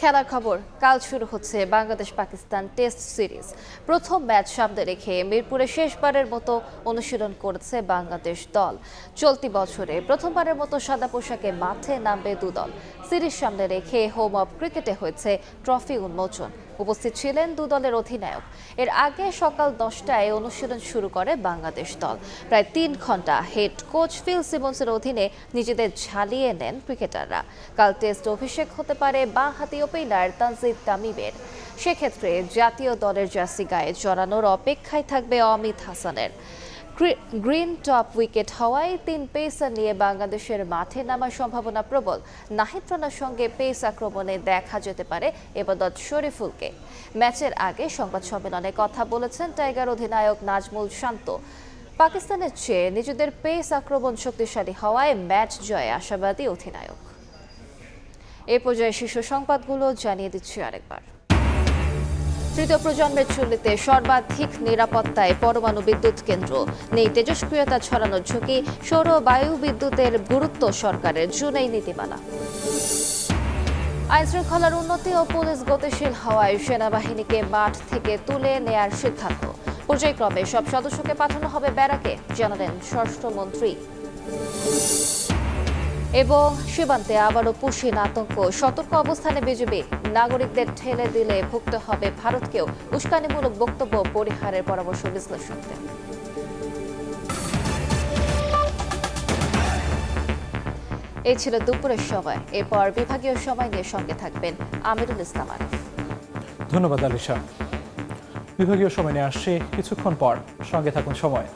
খেলার খবর, কাল শুরু হচ্ছে বাংলাদেশ পাকিস্তান টেস্ট সিরিজ। প্রথম ম্যাচ সামনে রেখে মিরপুরে শেষবারের মতো অনুশীলন করেছে বাংলাদেশ দল। চলতি বছরে প্রথমবারের মতো সাদা পোশাকে মাঠে নামবে দুদল। সিরিজ সামনে রেখে হোম অফ ক্রিকেটে হয়েছে ট্রফি উন্মোচন। উপস্থিত ছিলেন দুদলের অধিনায়ক। এর আগে সকাল 10টায় অনুশীলন শুরু করে বাংলাদেশ দল। প্রায় 3 ঘন্টা হেড কোচ ফিল সিমন্সের অধীনে নিজেদের ঝালিয়ে নেন ক্রিকেটাররা। কাল টেস্ট অভিষেক হতে পারে বাঁহাতি ওপেনার তানজিদ তামিমের। সেক্ষেত্রে জাতীয় দলের জার্সি গায়ে জড়ানোর অপেক্ষায় থাকবে অমিত হাসানের। গ্রিন টপ উইকেট হওয়ায় 3 পেসার নিয়ে বাংলাদেশের মাঠে নামার সম্ভাবনা প্রবল। নাহিদ রানার সঙ্গে পেস আক্রমণে দেখা যেতে পারে এবাদত শরীফুলকে। ম্যাচের আগে সংবাদ সম্মেলনে কথা বলেছেন টাইগার অধিনায়ক নাজমুল শান্ত। পাকিস্তানের চেয়ে নিজেদের পেস আক্রমণ শক্তিশালী হওয়ায় ম্যাচ জয়ে আশাবাদী অধিনায়ক। এ পর্যায়ে শীর্ষ সংবাদগুলো জানিয়ে দিচ্ছি আরেকবার। তৃতীয় প্রজন্মের চুল্লিতে সর্বাধিক নিরাপত্তায় পরমাণু বিদ্যুৎ কেন্দ্র, নেই তেজস্ক্রিয়তা ছড়ানোর ঝুঁকি, সৌর বায়ু বিদ্যুতের গুরুত্ব সরকারের জুনেই নীতিমালা। আইনশৃঙ্খলার উন্নতি ও পুলিশ গতিশীল হওয়ায় সেনাবাহিনীকে মাঠ থেকে তুলে নেয়ার সিদ্ধান্ত। পর্যায়ক্রমে সব সদস্যকে পাঠানো হবে ব্যারাকে, জানালেন স্বরাষ্ট্রমন্ত্রী। এবং সীমান্তে আবারও পুশিন আতঙ্ক, সতর্ক অবস্থানে বিজেপি। নাগরিকদের ঠেলে দিলে ভুগতে হবে ভারতকেও, উস্কানিমূলক বক্তব্য পরিহারের পরামর্শ বিশ্লেষকদের। এই ছিল দুপুরের সময়। এরপর বিভাগীয় সময় নিয়ে সঙ্গে থাকবেন আমিরুল ইসলাম আরিফ। ধন্যবাদ আলিশা। বিভাগীয় সময় নিয়ে আসছে কিছুক্ষণ পর, সঙ্গে থাকুন সময়।